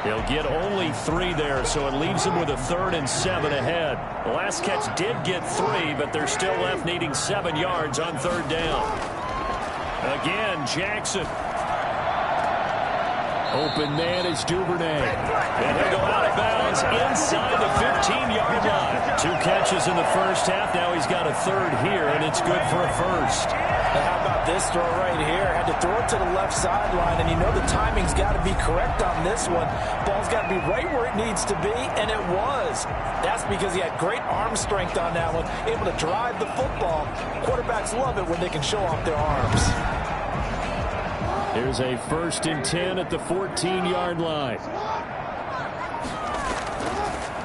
He'll get only 3 there, so it leaves him with a 3rd and 7 ahead. The last catch did get 3, but they're still left needing 7 yards on 3rd down. Again, Jackson. Open man is Duvernay. And he'll go out of bounds inside the 15-yard line. 2 catches in the first half. Now he's got a 3rd here, and it's good for a first. Now how about this throw right here? Had to throw it to the left sideline, and you know the timing's got to be correct on this one. Ball's got to be right where it needs to be, and it was. That's because he had great arm strength on that one, able to drive the football. Quarterbacks love it when they can show off their arms. Here's a 1st and 10 at the 14-yard line.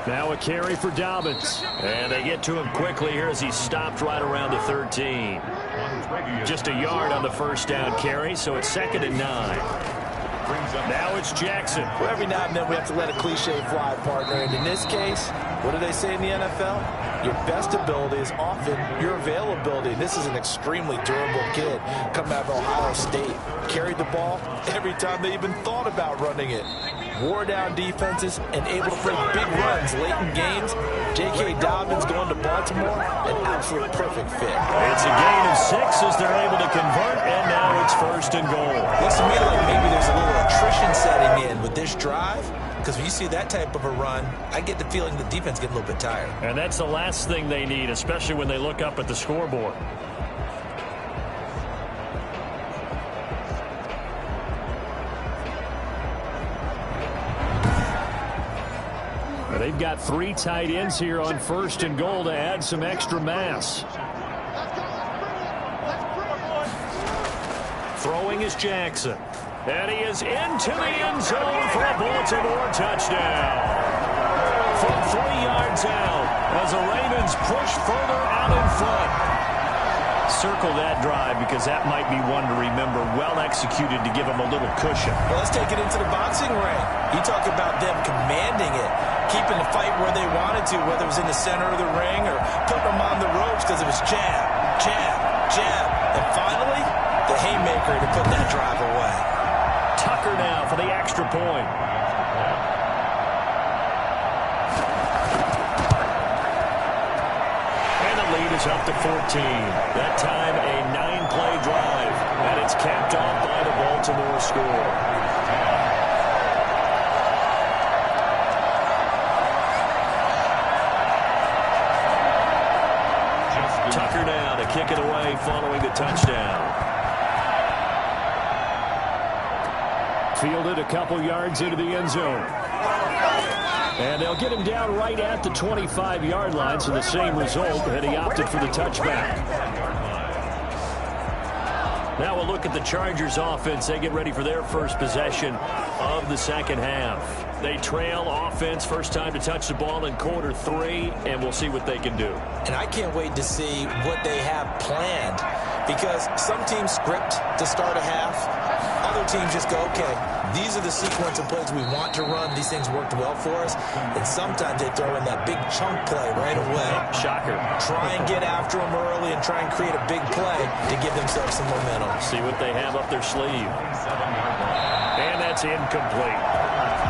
Now a carry for Dobbins. And they get to him quickly here as he stopped right around the 13. Just a yard on the first down carry, so it's 2nd and 9. Now it's Jackson. Well, every now and then we have to let a cliche fly, partner. And in this case, what do they say in the NFL? Your best ability is often your availability. This is an extremely durable kid coming out of Ohio State. Carried the ball every time they even thought about running it. Wore down defenses and able to break big runs late in games. J.K. Dobbins going to Baltimore, an absolute perfect fit. It's a gain of 6 as they're able to convert, and now it's 1st and goal. Looks to me like maybe there's a little attrition setting in with this drive. because when you see that type of a run, I get the feeling the defense get a little bit tired. And that's the last thing they need, especially when they look up at the scoreboard. They've got 3 tight ends here on 1st and goal to add some extra mass. Throwing is Jackson. And he is into the end zone for a Baltimore touchdown. From 3 yards out as the Ravens push further out in front. Circle that drive because that might be one to remember. Well executed to give them a little cushion. Well, let's take it into the boxing ring. You talk about them commanding it, keeping the fight where they wanted to, whether it was in the center of the ring or putting them on the ropes because it was jab, jab, jab. And finally, the haymaker to put that drive away. Tucker now for the extra point. Is up to 14. That time a 9-play drive, and it's capped off by the Baltimore score. Tucker now to kick it away following the touchdown. Fielded a couple yards into the end zone. And they'll get him down right at the 25-yard line, so the same result, and he opted for the touchback. Now we'll look at the Chargers offense. They get ready for their first possession of the second half. They trail offense, first time to touch the ball in quarter 3, and we'll see what they can do. And I can't wait to see what they have planned, because some teams script to start a half. Other teams just go, okay, these are the sequence of plays we want to run. These things worked well for us. And sometimes they throw in that big chunk play right away. Shocker. Try and get after them early and try and create a big play to give themselves some momentum. See what they have up their sleeve. And that's incomplete.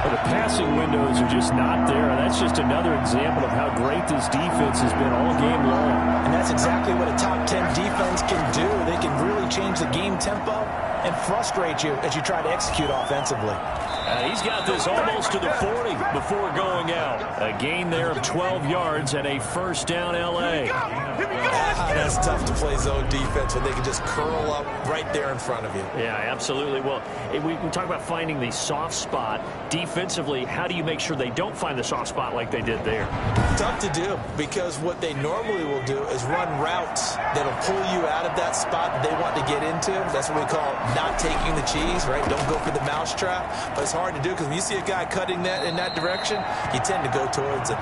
Well, the passing windows are just not there. That's just another example of how great this defense has been all game long. And that's exactly what a top 10 defense can do. They can really change the game tempo and frustrate you as you try to execute offensively. He's got this almost to the 40 before going out. A gain there of 12 yards and a first down L.A. That's tough to play zone defense when they can just curl up right there in front of you. Yeah, absolutely. Well, we talk about finding the soft spot. Defensively, how do you make sure they don't find the soft spot like they did there? Tough to do, because what they normally will do is run routes that'll pull you out of that spot that they want to get into. That's what we call not taking the cheese, right? Don't go for the mousetrap. But it's hard to do because when you see a guy cutting that in that direction, you tend to go towards it.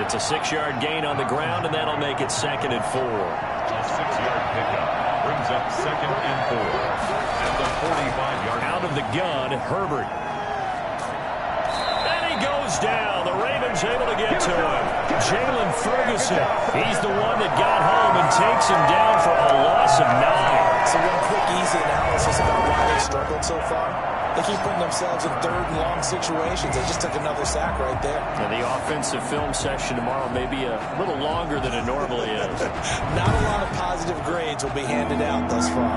It's a 6-yard gain on the ground, and that'll make it 2nd and 4. A 6-yard pickup brings up 2nd and 4 at the 45-yard. Out of the gun, Herbert. And he goes down. The Ravens able to get to him. Jalen Ferguson. He's the one that got home and takes him down for a loss of 9. So one quick, easy analysis about why they struggled so far. They keep putting themselves in 3rd and long situations. They just took another sack right there. And the offensive film session tomorrow may be a little longer than it normally is. Not a lot of positive grades will be handed out thus far.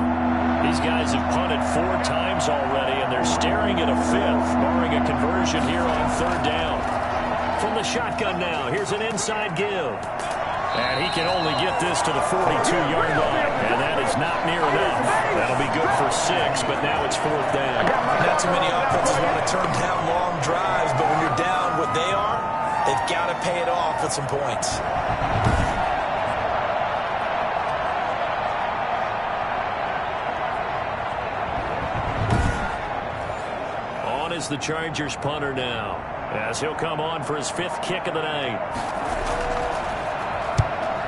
These guys have punted 4 times already, and they're staring at a 5th, barring a conversion here on 3rd down. From the shotgun now, here's an inside give. And he can only get this to the 42-yard line, and that is not near enough. That'll be good for 6, but now it's 4th down. Not too many offenses want to turn down long drives, but when you're down what they are, they've got to pay it off with some points. On is the Chargers punter now, as he'll come on for his 5th kick of the night.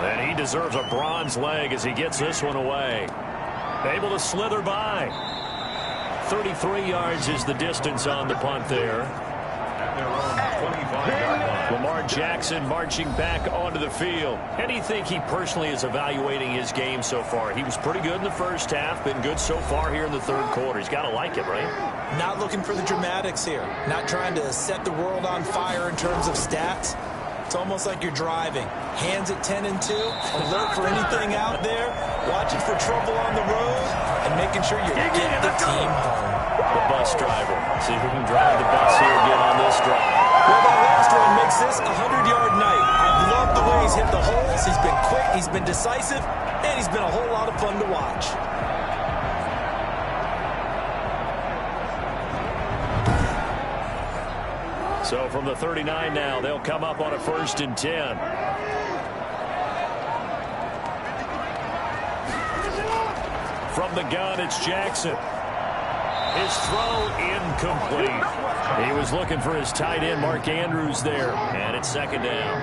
And he deserves a bronze leg as he gets this one away. Able to slither by. 33 yards is the distance on the punt there. At their own 25-yard line. Lamar Jackson marching back onto the field. And you think he personally is evaluating his game so far? He was pretty good in the first half, been good so far here in the 3rd quarter. He's got to like it, right? Not looking for the dramatics here. Not trying to set the world on fire in terms of stats. It's almost like you're driving. Hands at 10 and 2, alert for anything out there, watching for trouble on the road, and making sure you get the team home. the bus driver. See if he can drive the bus here again on this drive. Well, that last one makes this a 100-yard night. I love the way he's hit the holes. He's been quick, he's been decisive, and he's been a whole lot of fun to watch. So from the 39 now, they'll come up on a 1st and 10. From the gun, it's Jackson. His throw incomplete. He was looking for his tight end, Mark Andrews, there. And it's 2nd down.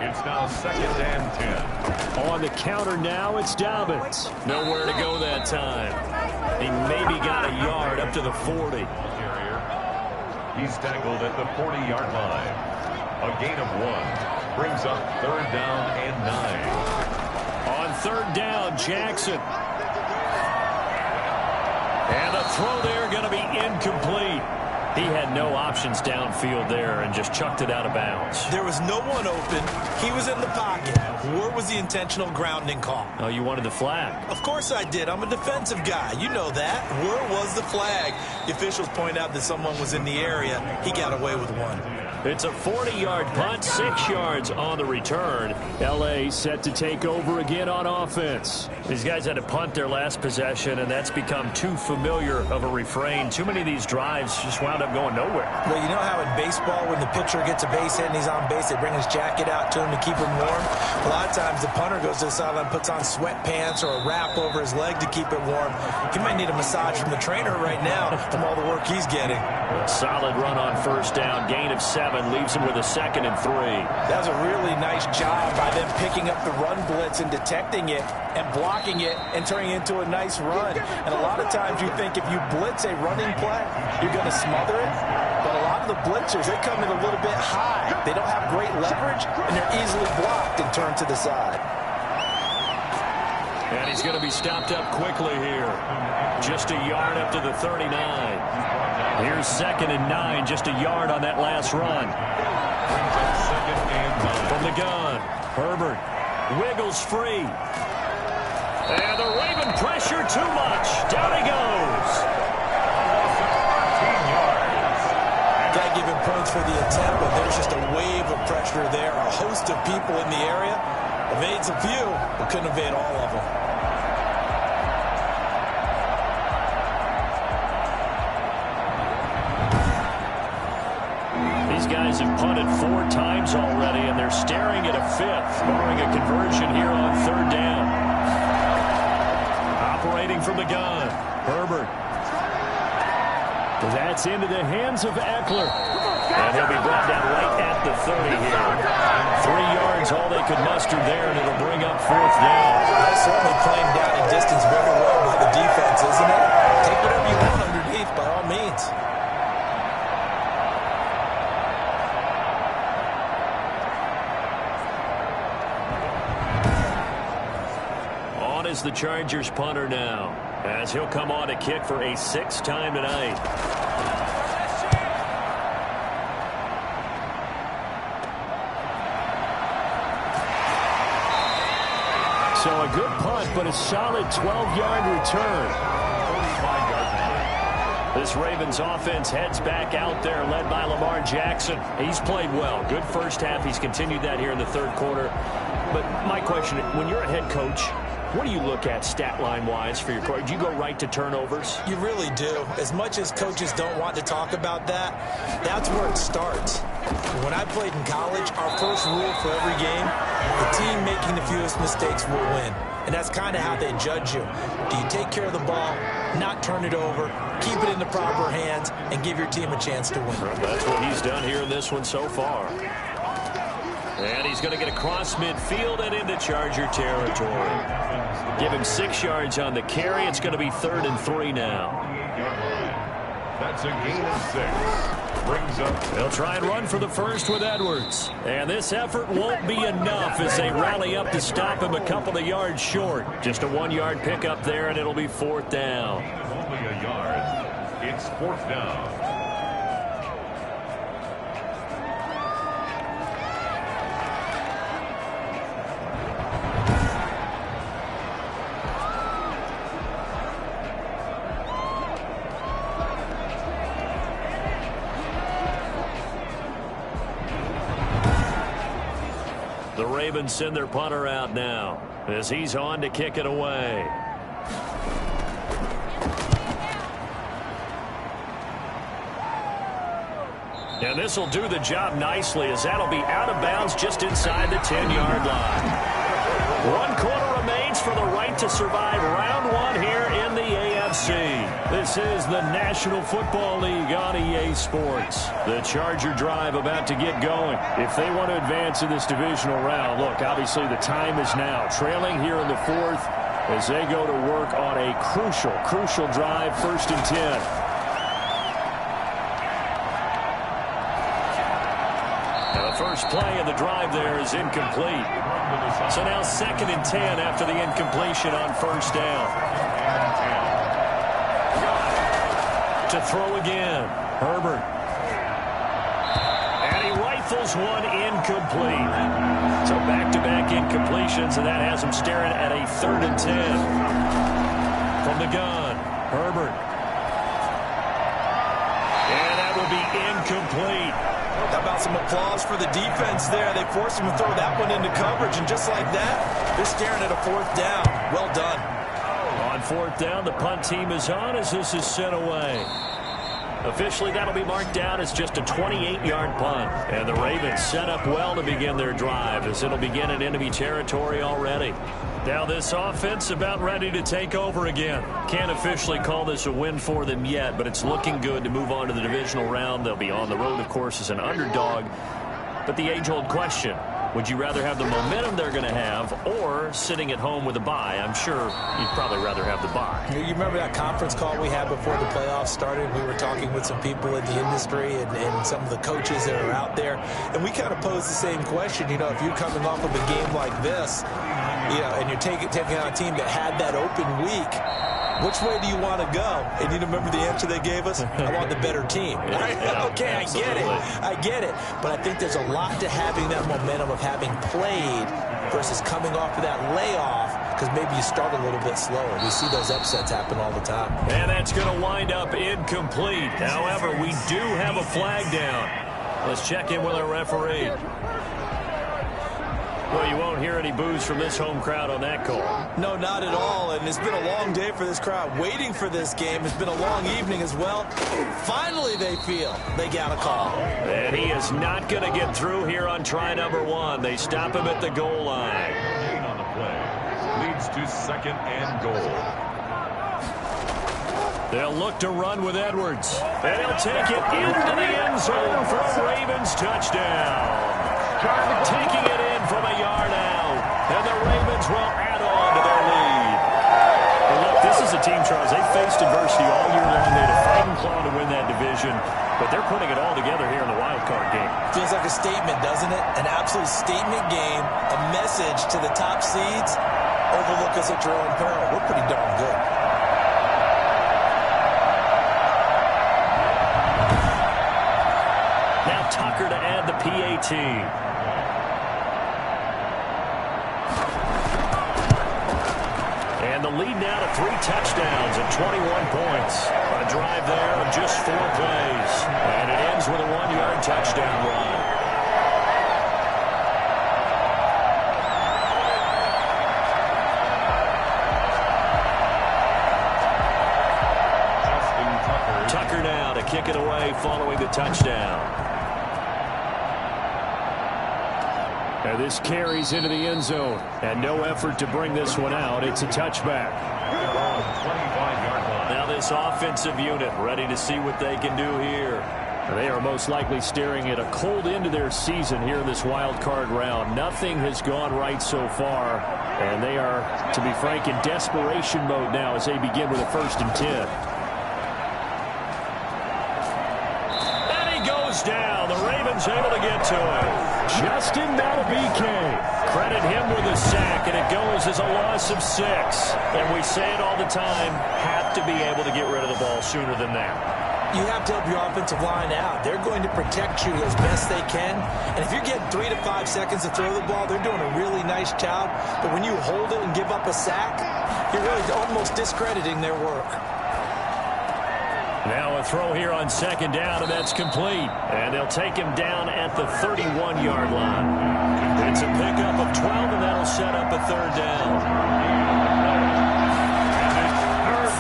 It's now 2nd and 10. On the counter now, it's Dobbins. Nowhere to go that time. He maybe got a yard up to the 40. He's tackled at the 40-yard line. A gain of 1 brings up 3rd down and 9. On 3rd down, Jackson. And a throw there going to be incomplete. He had no options downfield there and just chucked it out of bounds. There was no one open. He was in the pocket. Where was the intentional grounding call? Oh, you wanted the flag. Of course I did. I'm a defensive guy. You know that. Where was the flag? The officials point out that someone was in the area. He got away with one. It's a 40-yard punt, 6 yards on the return. L.A. set to take over again on offense. These guys had to punt their last possession, and that's become too familiar of a refrain. Too many of these drives just wound up going nowhere. Well, you know how in baseball, when the pitcher gets a base hit and he's on base, they bring his jacket out to him to keep him warm? A lot of times the punter goes to the sideline, puts on sweatpants or a wrap over his leg to keep it warm. He might need a massage from the trainer right now from all the work he's getting. A solid run on 1st down, gain of 7. Leaves him with a 2nd and 3. That was a really nice job by them picking up the run blitz and detecting it and blocking it and turning it into a nice run. And a lot of times you think if you blitz a running play, you're going to smother it. But a lot of the blitzers, they come in a little bit high. They don't have great leverage, and they're easily blocked and turned to the side. And he's going to be stopped up quickly here. Just a yard up to the 39. Here's 2nd and 9, just a yard on that last run. From the gun, Herbert wiggles free. And the Raven pressure too much. Down he goes. Gotta give him points for the attempt, but there's just a wave of pressure there. A host of people in the area. Evades a few, but couldn't evade all of them. Guys have punted 4 times already, and they're staring at a 5th, barring a conversion here on 3rd down. Operating from the gun, Herbert. That's into the hands of Eckler. And he'll be brought down right at the 30 here. 3 yards, all they could muster there, and it'll bring up 4th down. That's certainly playing down in distance very well by the defense, isn't it? Take whatever you want underneath, by all means. Is the Chargers punter now, as he'll come on to kick for a 6th time tonight. So a good punt, but a solid 12-yard return. This Ravens offense heads back out there, led by Lamar Jackson. He's played well. Good first half. He's continued that here in the 3rd quarter. But my question, when you're a head coach, what do you look at stat line-wise for your coach? Do you go right to turnovers? You really do. As much as coaches don't want to talk about that, that's where it starts. When I played in college, our first rule for every game, the team making the fewest mistakes will win. And that's kind of how they judge you. Do you take care of the ball, not turn it over, keep it in the proper hands, and give your team a chance to win? That's what he's done here in this one so far. And he's going to get across midfield and into Charger territory. Give him 6 yards on the carry. It's going to be 3rd and 3 now. That's a gain of 6. Brings up. They'll try and run for the first with Edwards. And this effort won't be enough as they rally up to stop him a couple of yards short. Just a 1-yard pickup there, and it'll be 4th down. Only a yard. It's 4th down. Ravens send their punter out now as he's on to kick it away. And this will do the job nicely as that'll be out of bounds just inside the 10-yard line. 1 quarter remains for the right to survive round 1 here in the AFC. This is the National Football League on EA Sports. The Charger drive about to get going. If they want to advance in this divisional round, look, obviously the time is now. Trailing here in the 4th as they go to work on a crucial drive, 1st and 10. First play of the drive there is incomplete. So now 2nd and 10 after the incompletion on 1st down. To throw again, Herbert. And he rifles one incomplete. So back-to-back incompletions, and that has him staring at a 3rd and 10. From the gun, Herbert. And that will be incomplete. How about some applause for the defense there? They forced him to throw that one into coverage, and just like that, they're staring at a 4th down. Well done. On 4th down, the punt team is on as this is sent away. Officially, that'll be marked down as just a 28-yard punt. And the Ravens set up well to begin their drive as it'll begin in enemy territory already. Now this offense about ready to take over again. Can't officially call this a win for them yet, but it's looking good to move on to the divisional round. They'll be on the road, of course, as an underdog. But the age-old question, would you rather have the momentum they're going to have or sitting at home with a bye? I'm sure you'd probably rather have the bye. You remember that conference call we had before the playoffs started? We were talking with some people in the industry and some of the coaches that are out there, and we kind of posed the same question. You know, if you're coming off of a game like this, you know, and you're taking on a team that had that open week, which way do you want to go? And you remember the answer they gave us? I want the better team. Yeah, okay, absolutely. I get it. But I think there's a lot to having that momentum of having played versus coming off of that layoff, because maybe you start a little bit slower. We see those upsets happen all the time. And that's going to wind up incomplete. However, we do have a flag down. Let's check in with our referee. Well, you won't hear any boos from this home crowd on that call. No, not at all. And it's been a long day for this crowd waiting for this game. It's been a long evening as well. Finally, they feel they got a call. And he is not going to get through here on try number 1. They stop him at the goal line. Gain on the play leads to 2nd and goal. They'll look to run with Edwards. And he'll take it into the end zone for a Ravens touchdown. Taking it in from a yard out. And the Ravens will add on to their lead. And look, this is a team, Charles, they faced adversity all year long. They had a fight and claw to win that division, but they're putting it all together here in the wild card game. Feels like a statement, doesn't it? An absolute statement game, a message to the top seeds. Overlook us at your own peril. We're pretty darn good. Now Tucker to add the PAT. And the lead now to 3 touchdowns and 21 points. A drive there of just 4 plays. And it ends with a 1-yard touchdown run. Tucker now to kick it away following the touchdown. And this carries into the end zone. And no effort to bring this one out. It's a touchback. Now this offensive unit ready to see what they can do here. They are most likely staring at a cold end to their season here in this wild card round. Nothing has gone right so far. And they are, to be frank, in desperation mode now as they begin with a 1st and 10. Down. The Ravens able to get to him. Justin Matabike. Credit him with a sack, and it goes as a loss of 6. And we say it all the time, have to be able to get rid of the ball sooner than that. You have to help your offensive line out. They're going to protect you as best they can. And if you're getting 3 to 5 seconds to throw the ball, they're doing a really nice job. But when you hold it and give up a sack, you're really almost discrediting their work. Now a throw here on second down, and that's complete. And they'll take him down at the 31-yard line. It's a pickup of 12, and that'll set up a third down.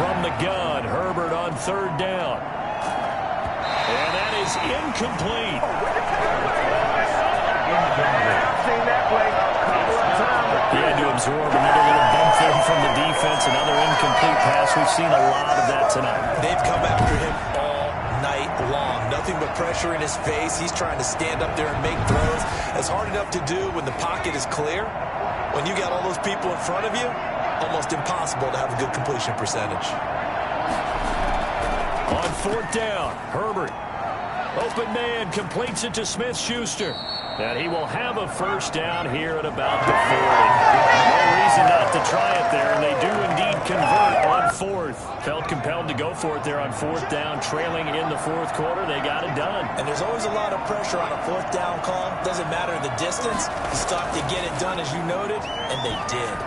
From the gun, Herbert on third down. And that is incomplete. Seen that play a couple of times. He had to absorb another little bump there from the defense, another incomplete pass. We've seen a lot of that tonight. They've come after him all night long. Nothing but pressure in his face. He's trying to stand up there and make throws. It's hard enough to do when the pocket is clear. When you got all those people in front of you, almost impossible to have a good completion percentage. On fourth down, Herbert. Open man completes it to Smith-Schuster. And he will have a first down here at about the 40. No reason not to try it there, and they do indeed convert on fourth. Felt compelled to go for it there on fourth down, trailing in the fourth quarter. They got it done. And there's always a lot of pressure on a fourth down call. Doesn't matter the distance. You stop to get it done, as you noted, and they did.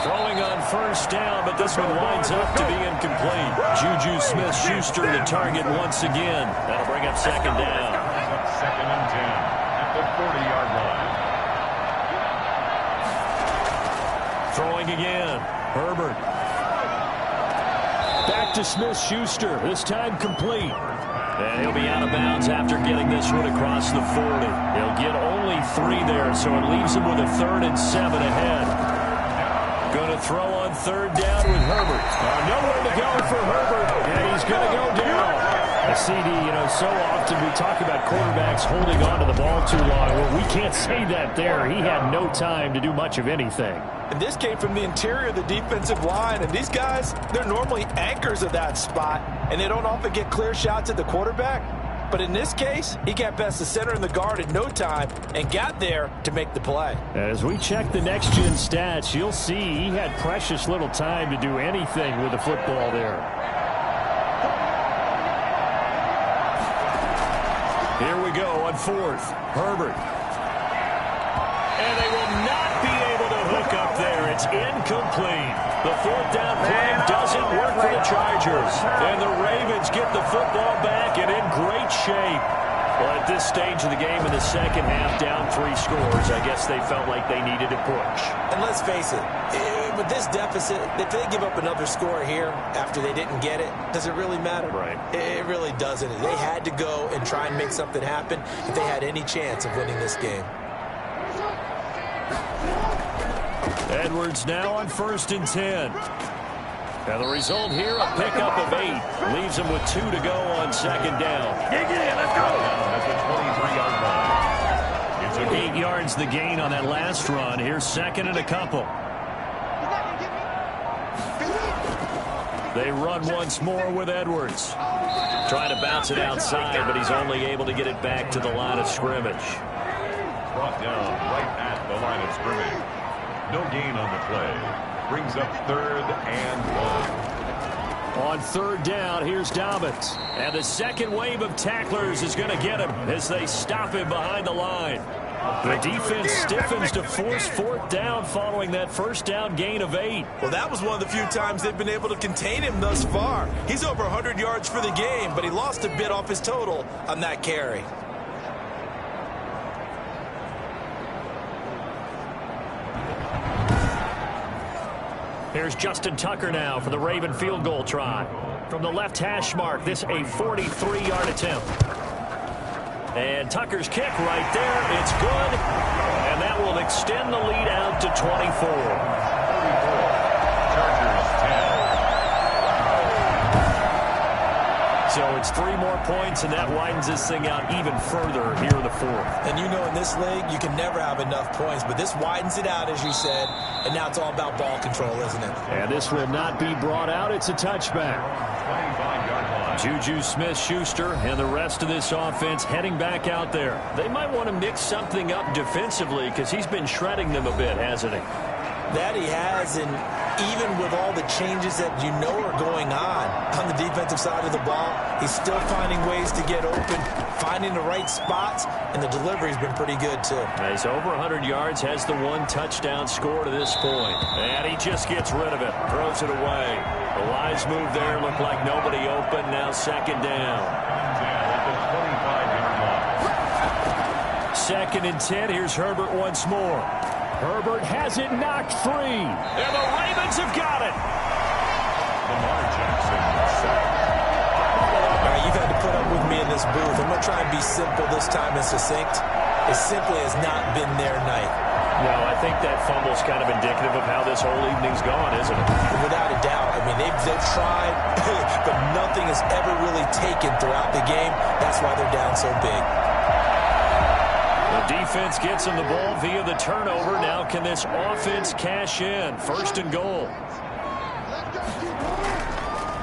Throwing on first down, but this one winds up to be incomplete. Juju Smith-Schuster the target once again. That'll bring up second down. Second and 10 at the 40-yard line. Throwing again. Herbert. Back to Smith-Schuster. This time complete. And he'll be out of bounds after getting this one across the 40. He'll get only 3 there, so it leaves him with a 3rd and 7 ahead. Going to throw on third down with Herbert. Nowhere to go for Herbert, and he's going to go down. A CD, so often we talk about quarterbacks holding on to the ball too long. Well, we can't say that there. He had no time to do much of anything. And this came from the interior of the defensive line. And these guys, they're normally anchors of that spot. And they don't often get clear shots at the quarterback. But in this case, he got past the center and the guard in no time and got there to make the play. As we check the next-gen stats, you'll see he had precious little time to do anything with the football there. Here we go on fourth. Herbert. And they will not be able to hook up there. It's incomplete. The fourth down play doesn't work for the Chargers. And the Ravens get the football back and in great shape. Well, at this stage of the game in the second half, down 3 scores, I guess they felt like they needed to push. And let's face it, with this deficit, if they give up another score here after they didn't get it, does it really matter? Right. It really doesn't. They had to go and try and make something happen if they had any chance of winning this game. Edwards now on 1st and 10. And the result here, a pickup of 8. Leaves him with 2 to go on second down. Let's go. At the 23-yard line. It's 8 yards the gain on that last run. Here's second and a couple. They run once more with Edwards. Trying to bounce it outside, but he's only able to get it back to the line of scrimmage. Brought down right at the line of scrimmage. No gain on the play. Brings up 3rd and 1. On third down, here's Dobbins. And the second wave of tacklers is going to get him as they stop him behind the line. The defense stiffens to force fourth down following that first down gain of 8. Well, that was one of the few times they've been able to contain him thus far. He's over 100 yards for the game, but he lost a bit off his total on that carry. Here's Justin Tucker now for the Raven field goal try. From the left hash mark, this a 43-yard attempt. And Tucker's kick right there. It's good. And that will extend the lead out to 24. Chargers 10. So it's 3 more points, and that widens this thing out even further here in the fourth. And you know in this league, you can never have enough points, but this widens it out, as you said, and now it's all about ball control, isn't it? And this will not be brought out. It's a touchback. 25-yard line. Juju Smith-Schuster and the rest of this offense heading back out there. They might want to mix something up defensively because he's been shredding them a bit, hasn't he? That he has, and even with all the changes that you know are going on the defensive side of the ball, he's still finding ways to get open, finding the right spots, and the delivery's been pretty good, too. He's over 100 yards, has the 1 touchdown score to this point. And he just gets rid of it, throws it away. A wise move there, looked like nobody open, now second down. 2nd and 10, here's Herbert once more. Herbert has it knocked free. And the Ravens have got it. Lamar Jackson sacked. All right, you've had to put up with me in this booth. I'm going to try and be simple this time and succinct. It simply has not been their night. No, I think that fumble's kind of indicative of how this whole evening's gone, isn't it? Without a doubt. I mean, they've tried, but nothing has ever really taken throughout the game. That's why they're down so big. The defense gets him the ball via the turnover. Now can this offense cash in? 1st and goal.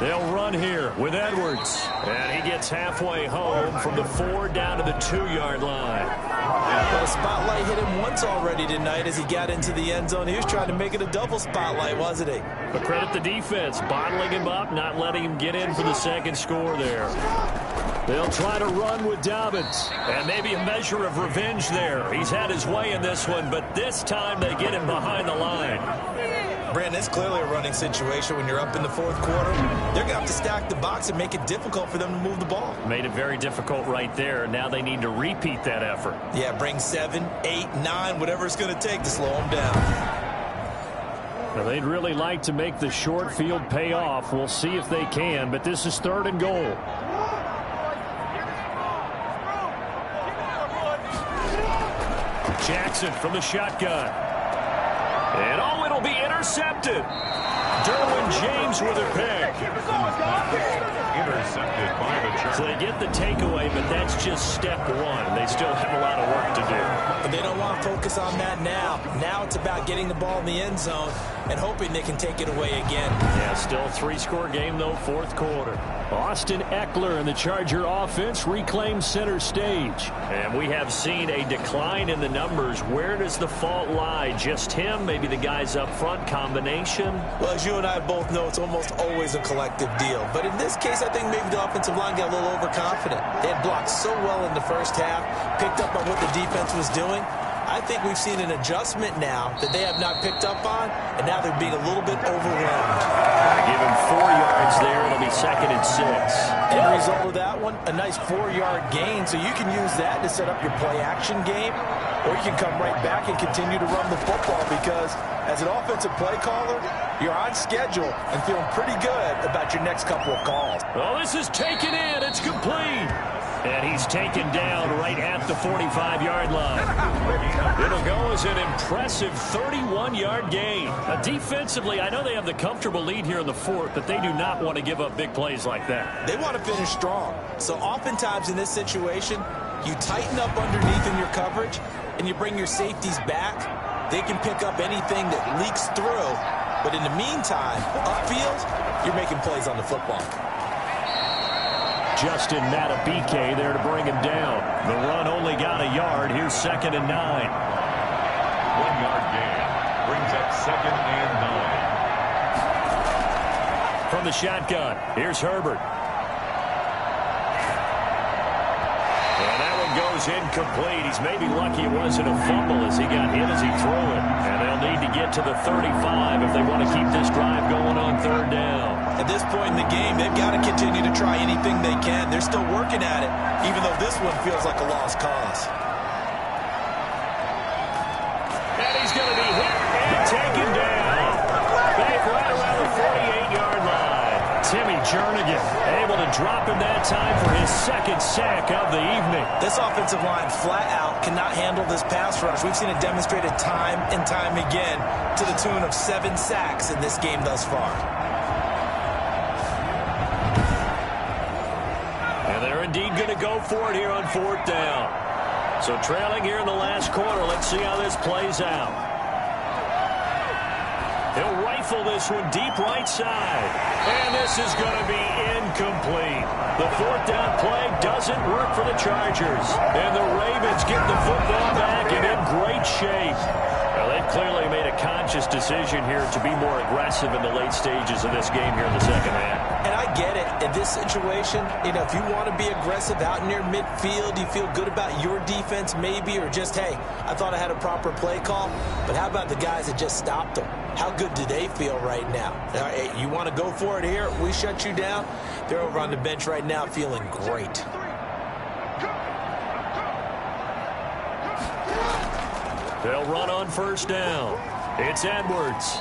They'll run here with Edwards. And he gets halfway home from the 4 down to the 2-yard line. Well, the spotlight hit him once already tonight as he got into the end zone. He was trying to make it a double spotlight, wasn't he? But credit the defense, bottling him up, not letting him get in for the 2nd score there. They'll try to run with Dobbins. And maybe a measure of revenge there. He's had his way in this one, but this time they get him behind the line. Brandon, it's clearly a running situation when you're up in the 4th quarter. They're going to have to stack the box and make it difficult for them to move the ball. Made it very difficult right there. Now they need to repeat that effort. Yeah, bring 7, 8, 9, whatever it's going to take to slow them down. Now they'd really like to make the short field pay off. We'll see if they can, but this is 3rd and goal. Jackson from the shotgun. And oh, it'll be intercepted. Derwin James with a pick. Intercepted by the Chargers. So they get the takeaway, but that's just step 1. They still have a lot of work to do. But they don't want to focus on that now. Now it's about getting the ball in the end zone and hoping they can take it away again. Yeah, still a 3-score game, though, 4th quarter. Austin Eckler and the Charger offense reclaim center stage. And we have seen a decline in the numbers. Where does the fault lie? Just him? Maybe the guys up front? Combination? Well, as you and I both know, it's almost always a collective deal. But in this case, I think maybe the offensive line got a little overconfident. They had blocked so well in the first half, picked up on what the defense was doing. I think we've seen an adjustment now that they have not picked up on, and now they're being a little bit overwhelmed. Give him 4 yards there. It'll be 2nd and 6. End result of that one, a nice 4-yard gain, so you can use that to set up your play-action game, or you can come right back and continue to run the football because as an offensive play caller, you're on schedule and feeling pretty good about your next couple of calls. Well, this is taken in. It's complete. And he's taken down right at the 45-yard line. It'll go as an impressive 31-yard gain. Defensively, I know they have the comfortable lead here in the 4th, but they do not want to give up big plays like that. They want to finish strong. So oftentimes in this situation, you tighten up underneath in your coverage, and you bring your safeties back. They can pick up anything that leaks through. But in the meantime, upfield, you're making plays on the football. Justin Matabike there to bring him down. The run only got a yard. Here's 2nd and 9. 1-yard gain brings up 2nd and 9. From the shotgun, here's Herbert. And that one goes incomplete. He's maybe lucky it wasn't a fumble as he got hit as he threw it. And they'll need to get to the 35 if they want to keep this drive going on 3rd down. At this point in the game, they've got to continue to try anything they can. They're still working at it, even though this one feels like a lost cause. And he's going to be hit and taken down. Back right around the 48-yard line. Timmy Jernigan able to drop him that time for his 2nd sack of the evening. This offensive line flat out cannot handle this pass rush. We've seen it demonstrated time and time again to the tune of 7 sacks in this game thus far. Indeed going to go for it here on 4th down. So trailing here in the last quarter. Let's see how this plays out. He'll rifle this one deep right side. And this is going to be incomplete. The 4th down play doesn't work for the Chargers. And the Ravens get the football back and in great shape. Well, they've clearly made a contact conscious decision here to be more aggressive in the late stages of this game here in the second half. And I get it. In this situation, if you want to be aggressive out near midfield, you feel good about your defense maybe, or just, hey, I thought I had a proper play call. But how about the guys that just stopped them? How good do they feel right now? Hey, you want to go for it here? We shut you down? They're over on the bench right now feeling great. They'll run on first down. It's Edwards.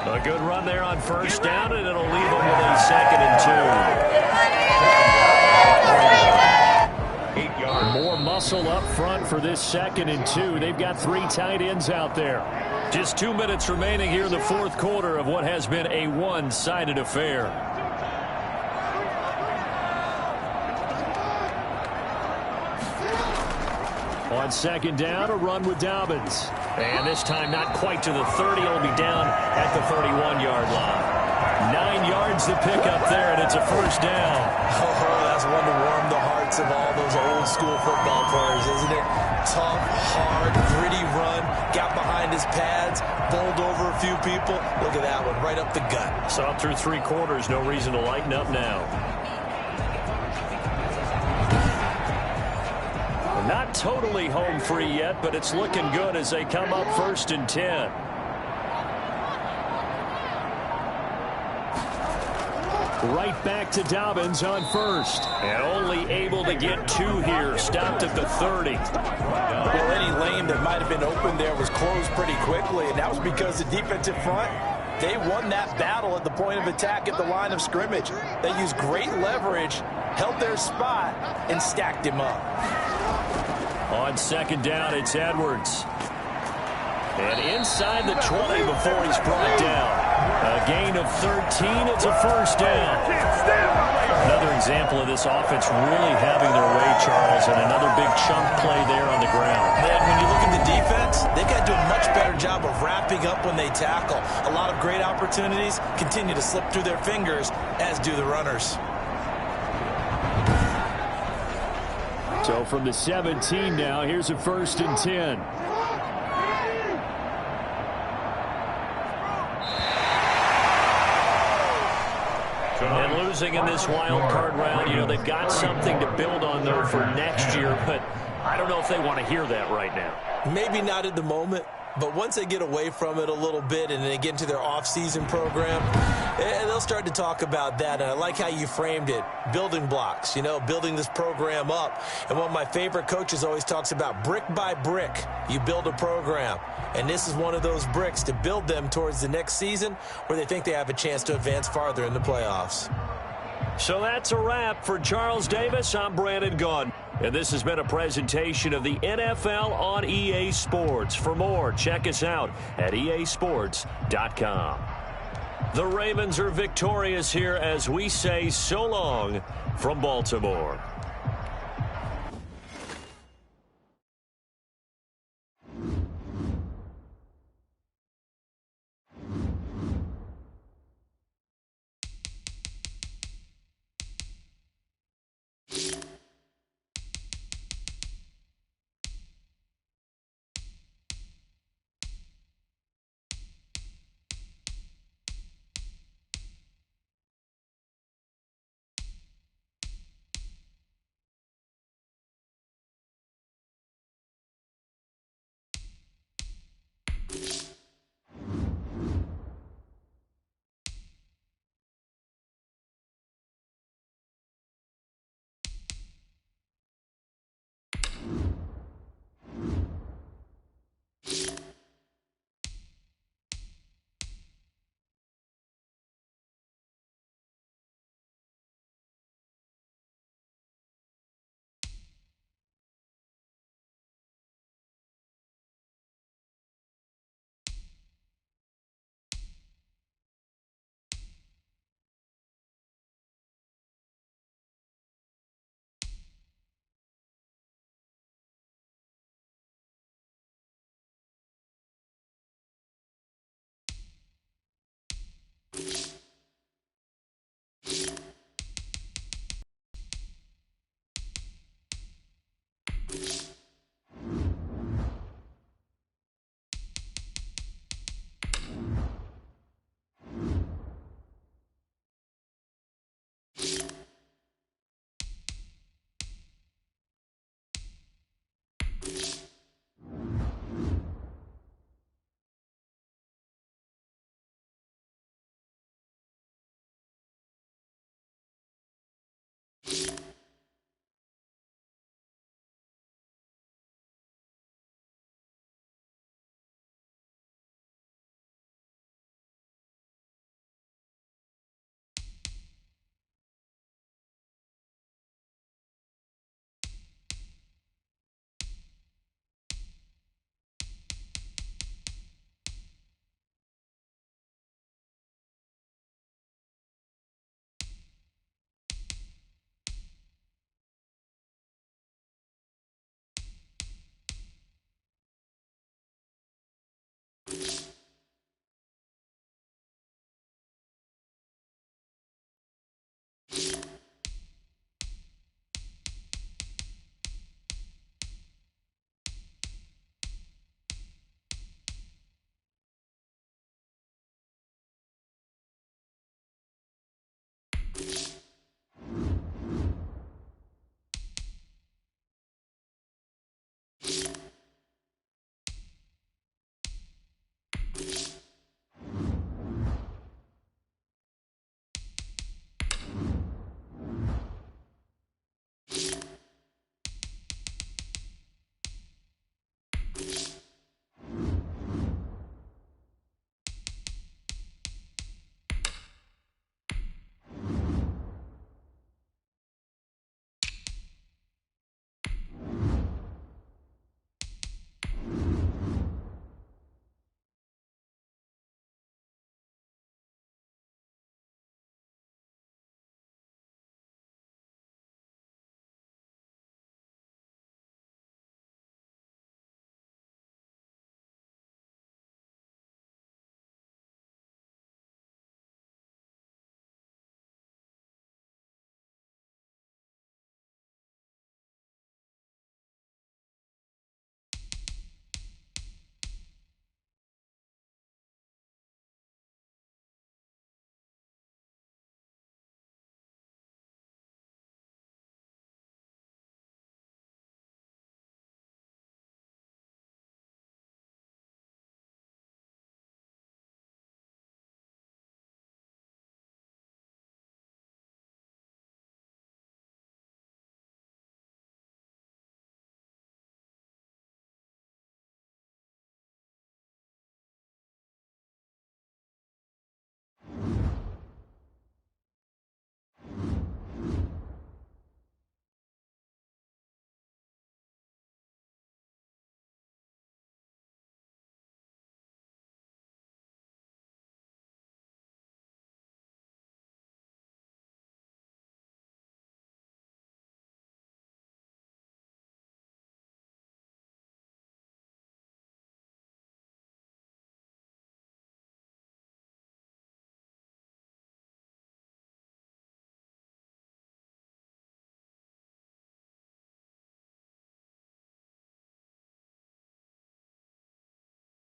A good run there on first down, and it'll leave them with a 2nd and 2. 8 yards. More muscle up front for this 2nd and 2. They've got 3 tight ends out there. Just 2 minutes remaining here in the fourth quarter of what has been a one-sided affair. On 2nd down, a run with Dobbins. And this time not quite to the 30. It'll be down at the 31-yard line. 9 yards to pick up there, and it's a first down. Oh, that's one to warm the hearts of all those old-school football players, isn't it? Tough, hard, gritty run. Got behind his pads, bowled over a few people. Look at that one, right up the gut. Saw it through 3 quarters. No reason to lighten up now. Not totally home free yet, but it's looking good as they come up 1st and 10. Right back to Dobbins on 1st. And only able to get 2 here. Stopped at the 30. Well, any lane that might have been open there was closed pretty quickly, and that was because the defensive front, they won that battle at the point of attack at the line of scrimmage. They used great leverage, held their spot, and stacked him up. On 2nd down, it's Edwards. And inside the 20 before he's brought down. A gain of 13. It's a first down. Another example of this offense really having their way, Charles, and another big chunk play there on the ground. Man, when you look at the defense, they've got to do a much better job of wrapping up when they tackle. A lot of great opportunities continue to slip through their fingers, as do the runners. So from the 17 now, here's a 1st and 10. And losing in this wild card round, they've got something to build on, though, for next year. But I don't know if they want to hear that right now. Maybe not at the moment, but once they get away from it a little bit and they get into their off-season program, they'll start to talk about that. And I like how you framed it, building blocks, building this program up. And one of my favorite coaches always talks about brick by brick, you build a program. And this is one of those bricks to build them towards the next season where they think they have a chance to advance farther in the playoffs. So that's a wrap for Charles Davis. I'm Brandon Gunn. And this has been a presentation of the NFL on EA Sports. For more, check us out at easports.com. The Ravens are victorious here as we say so long from Baltimore.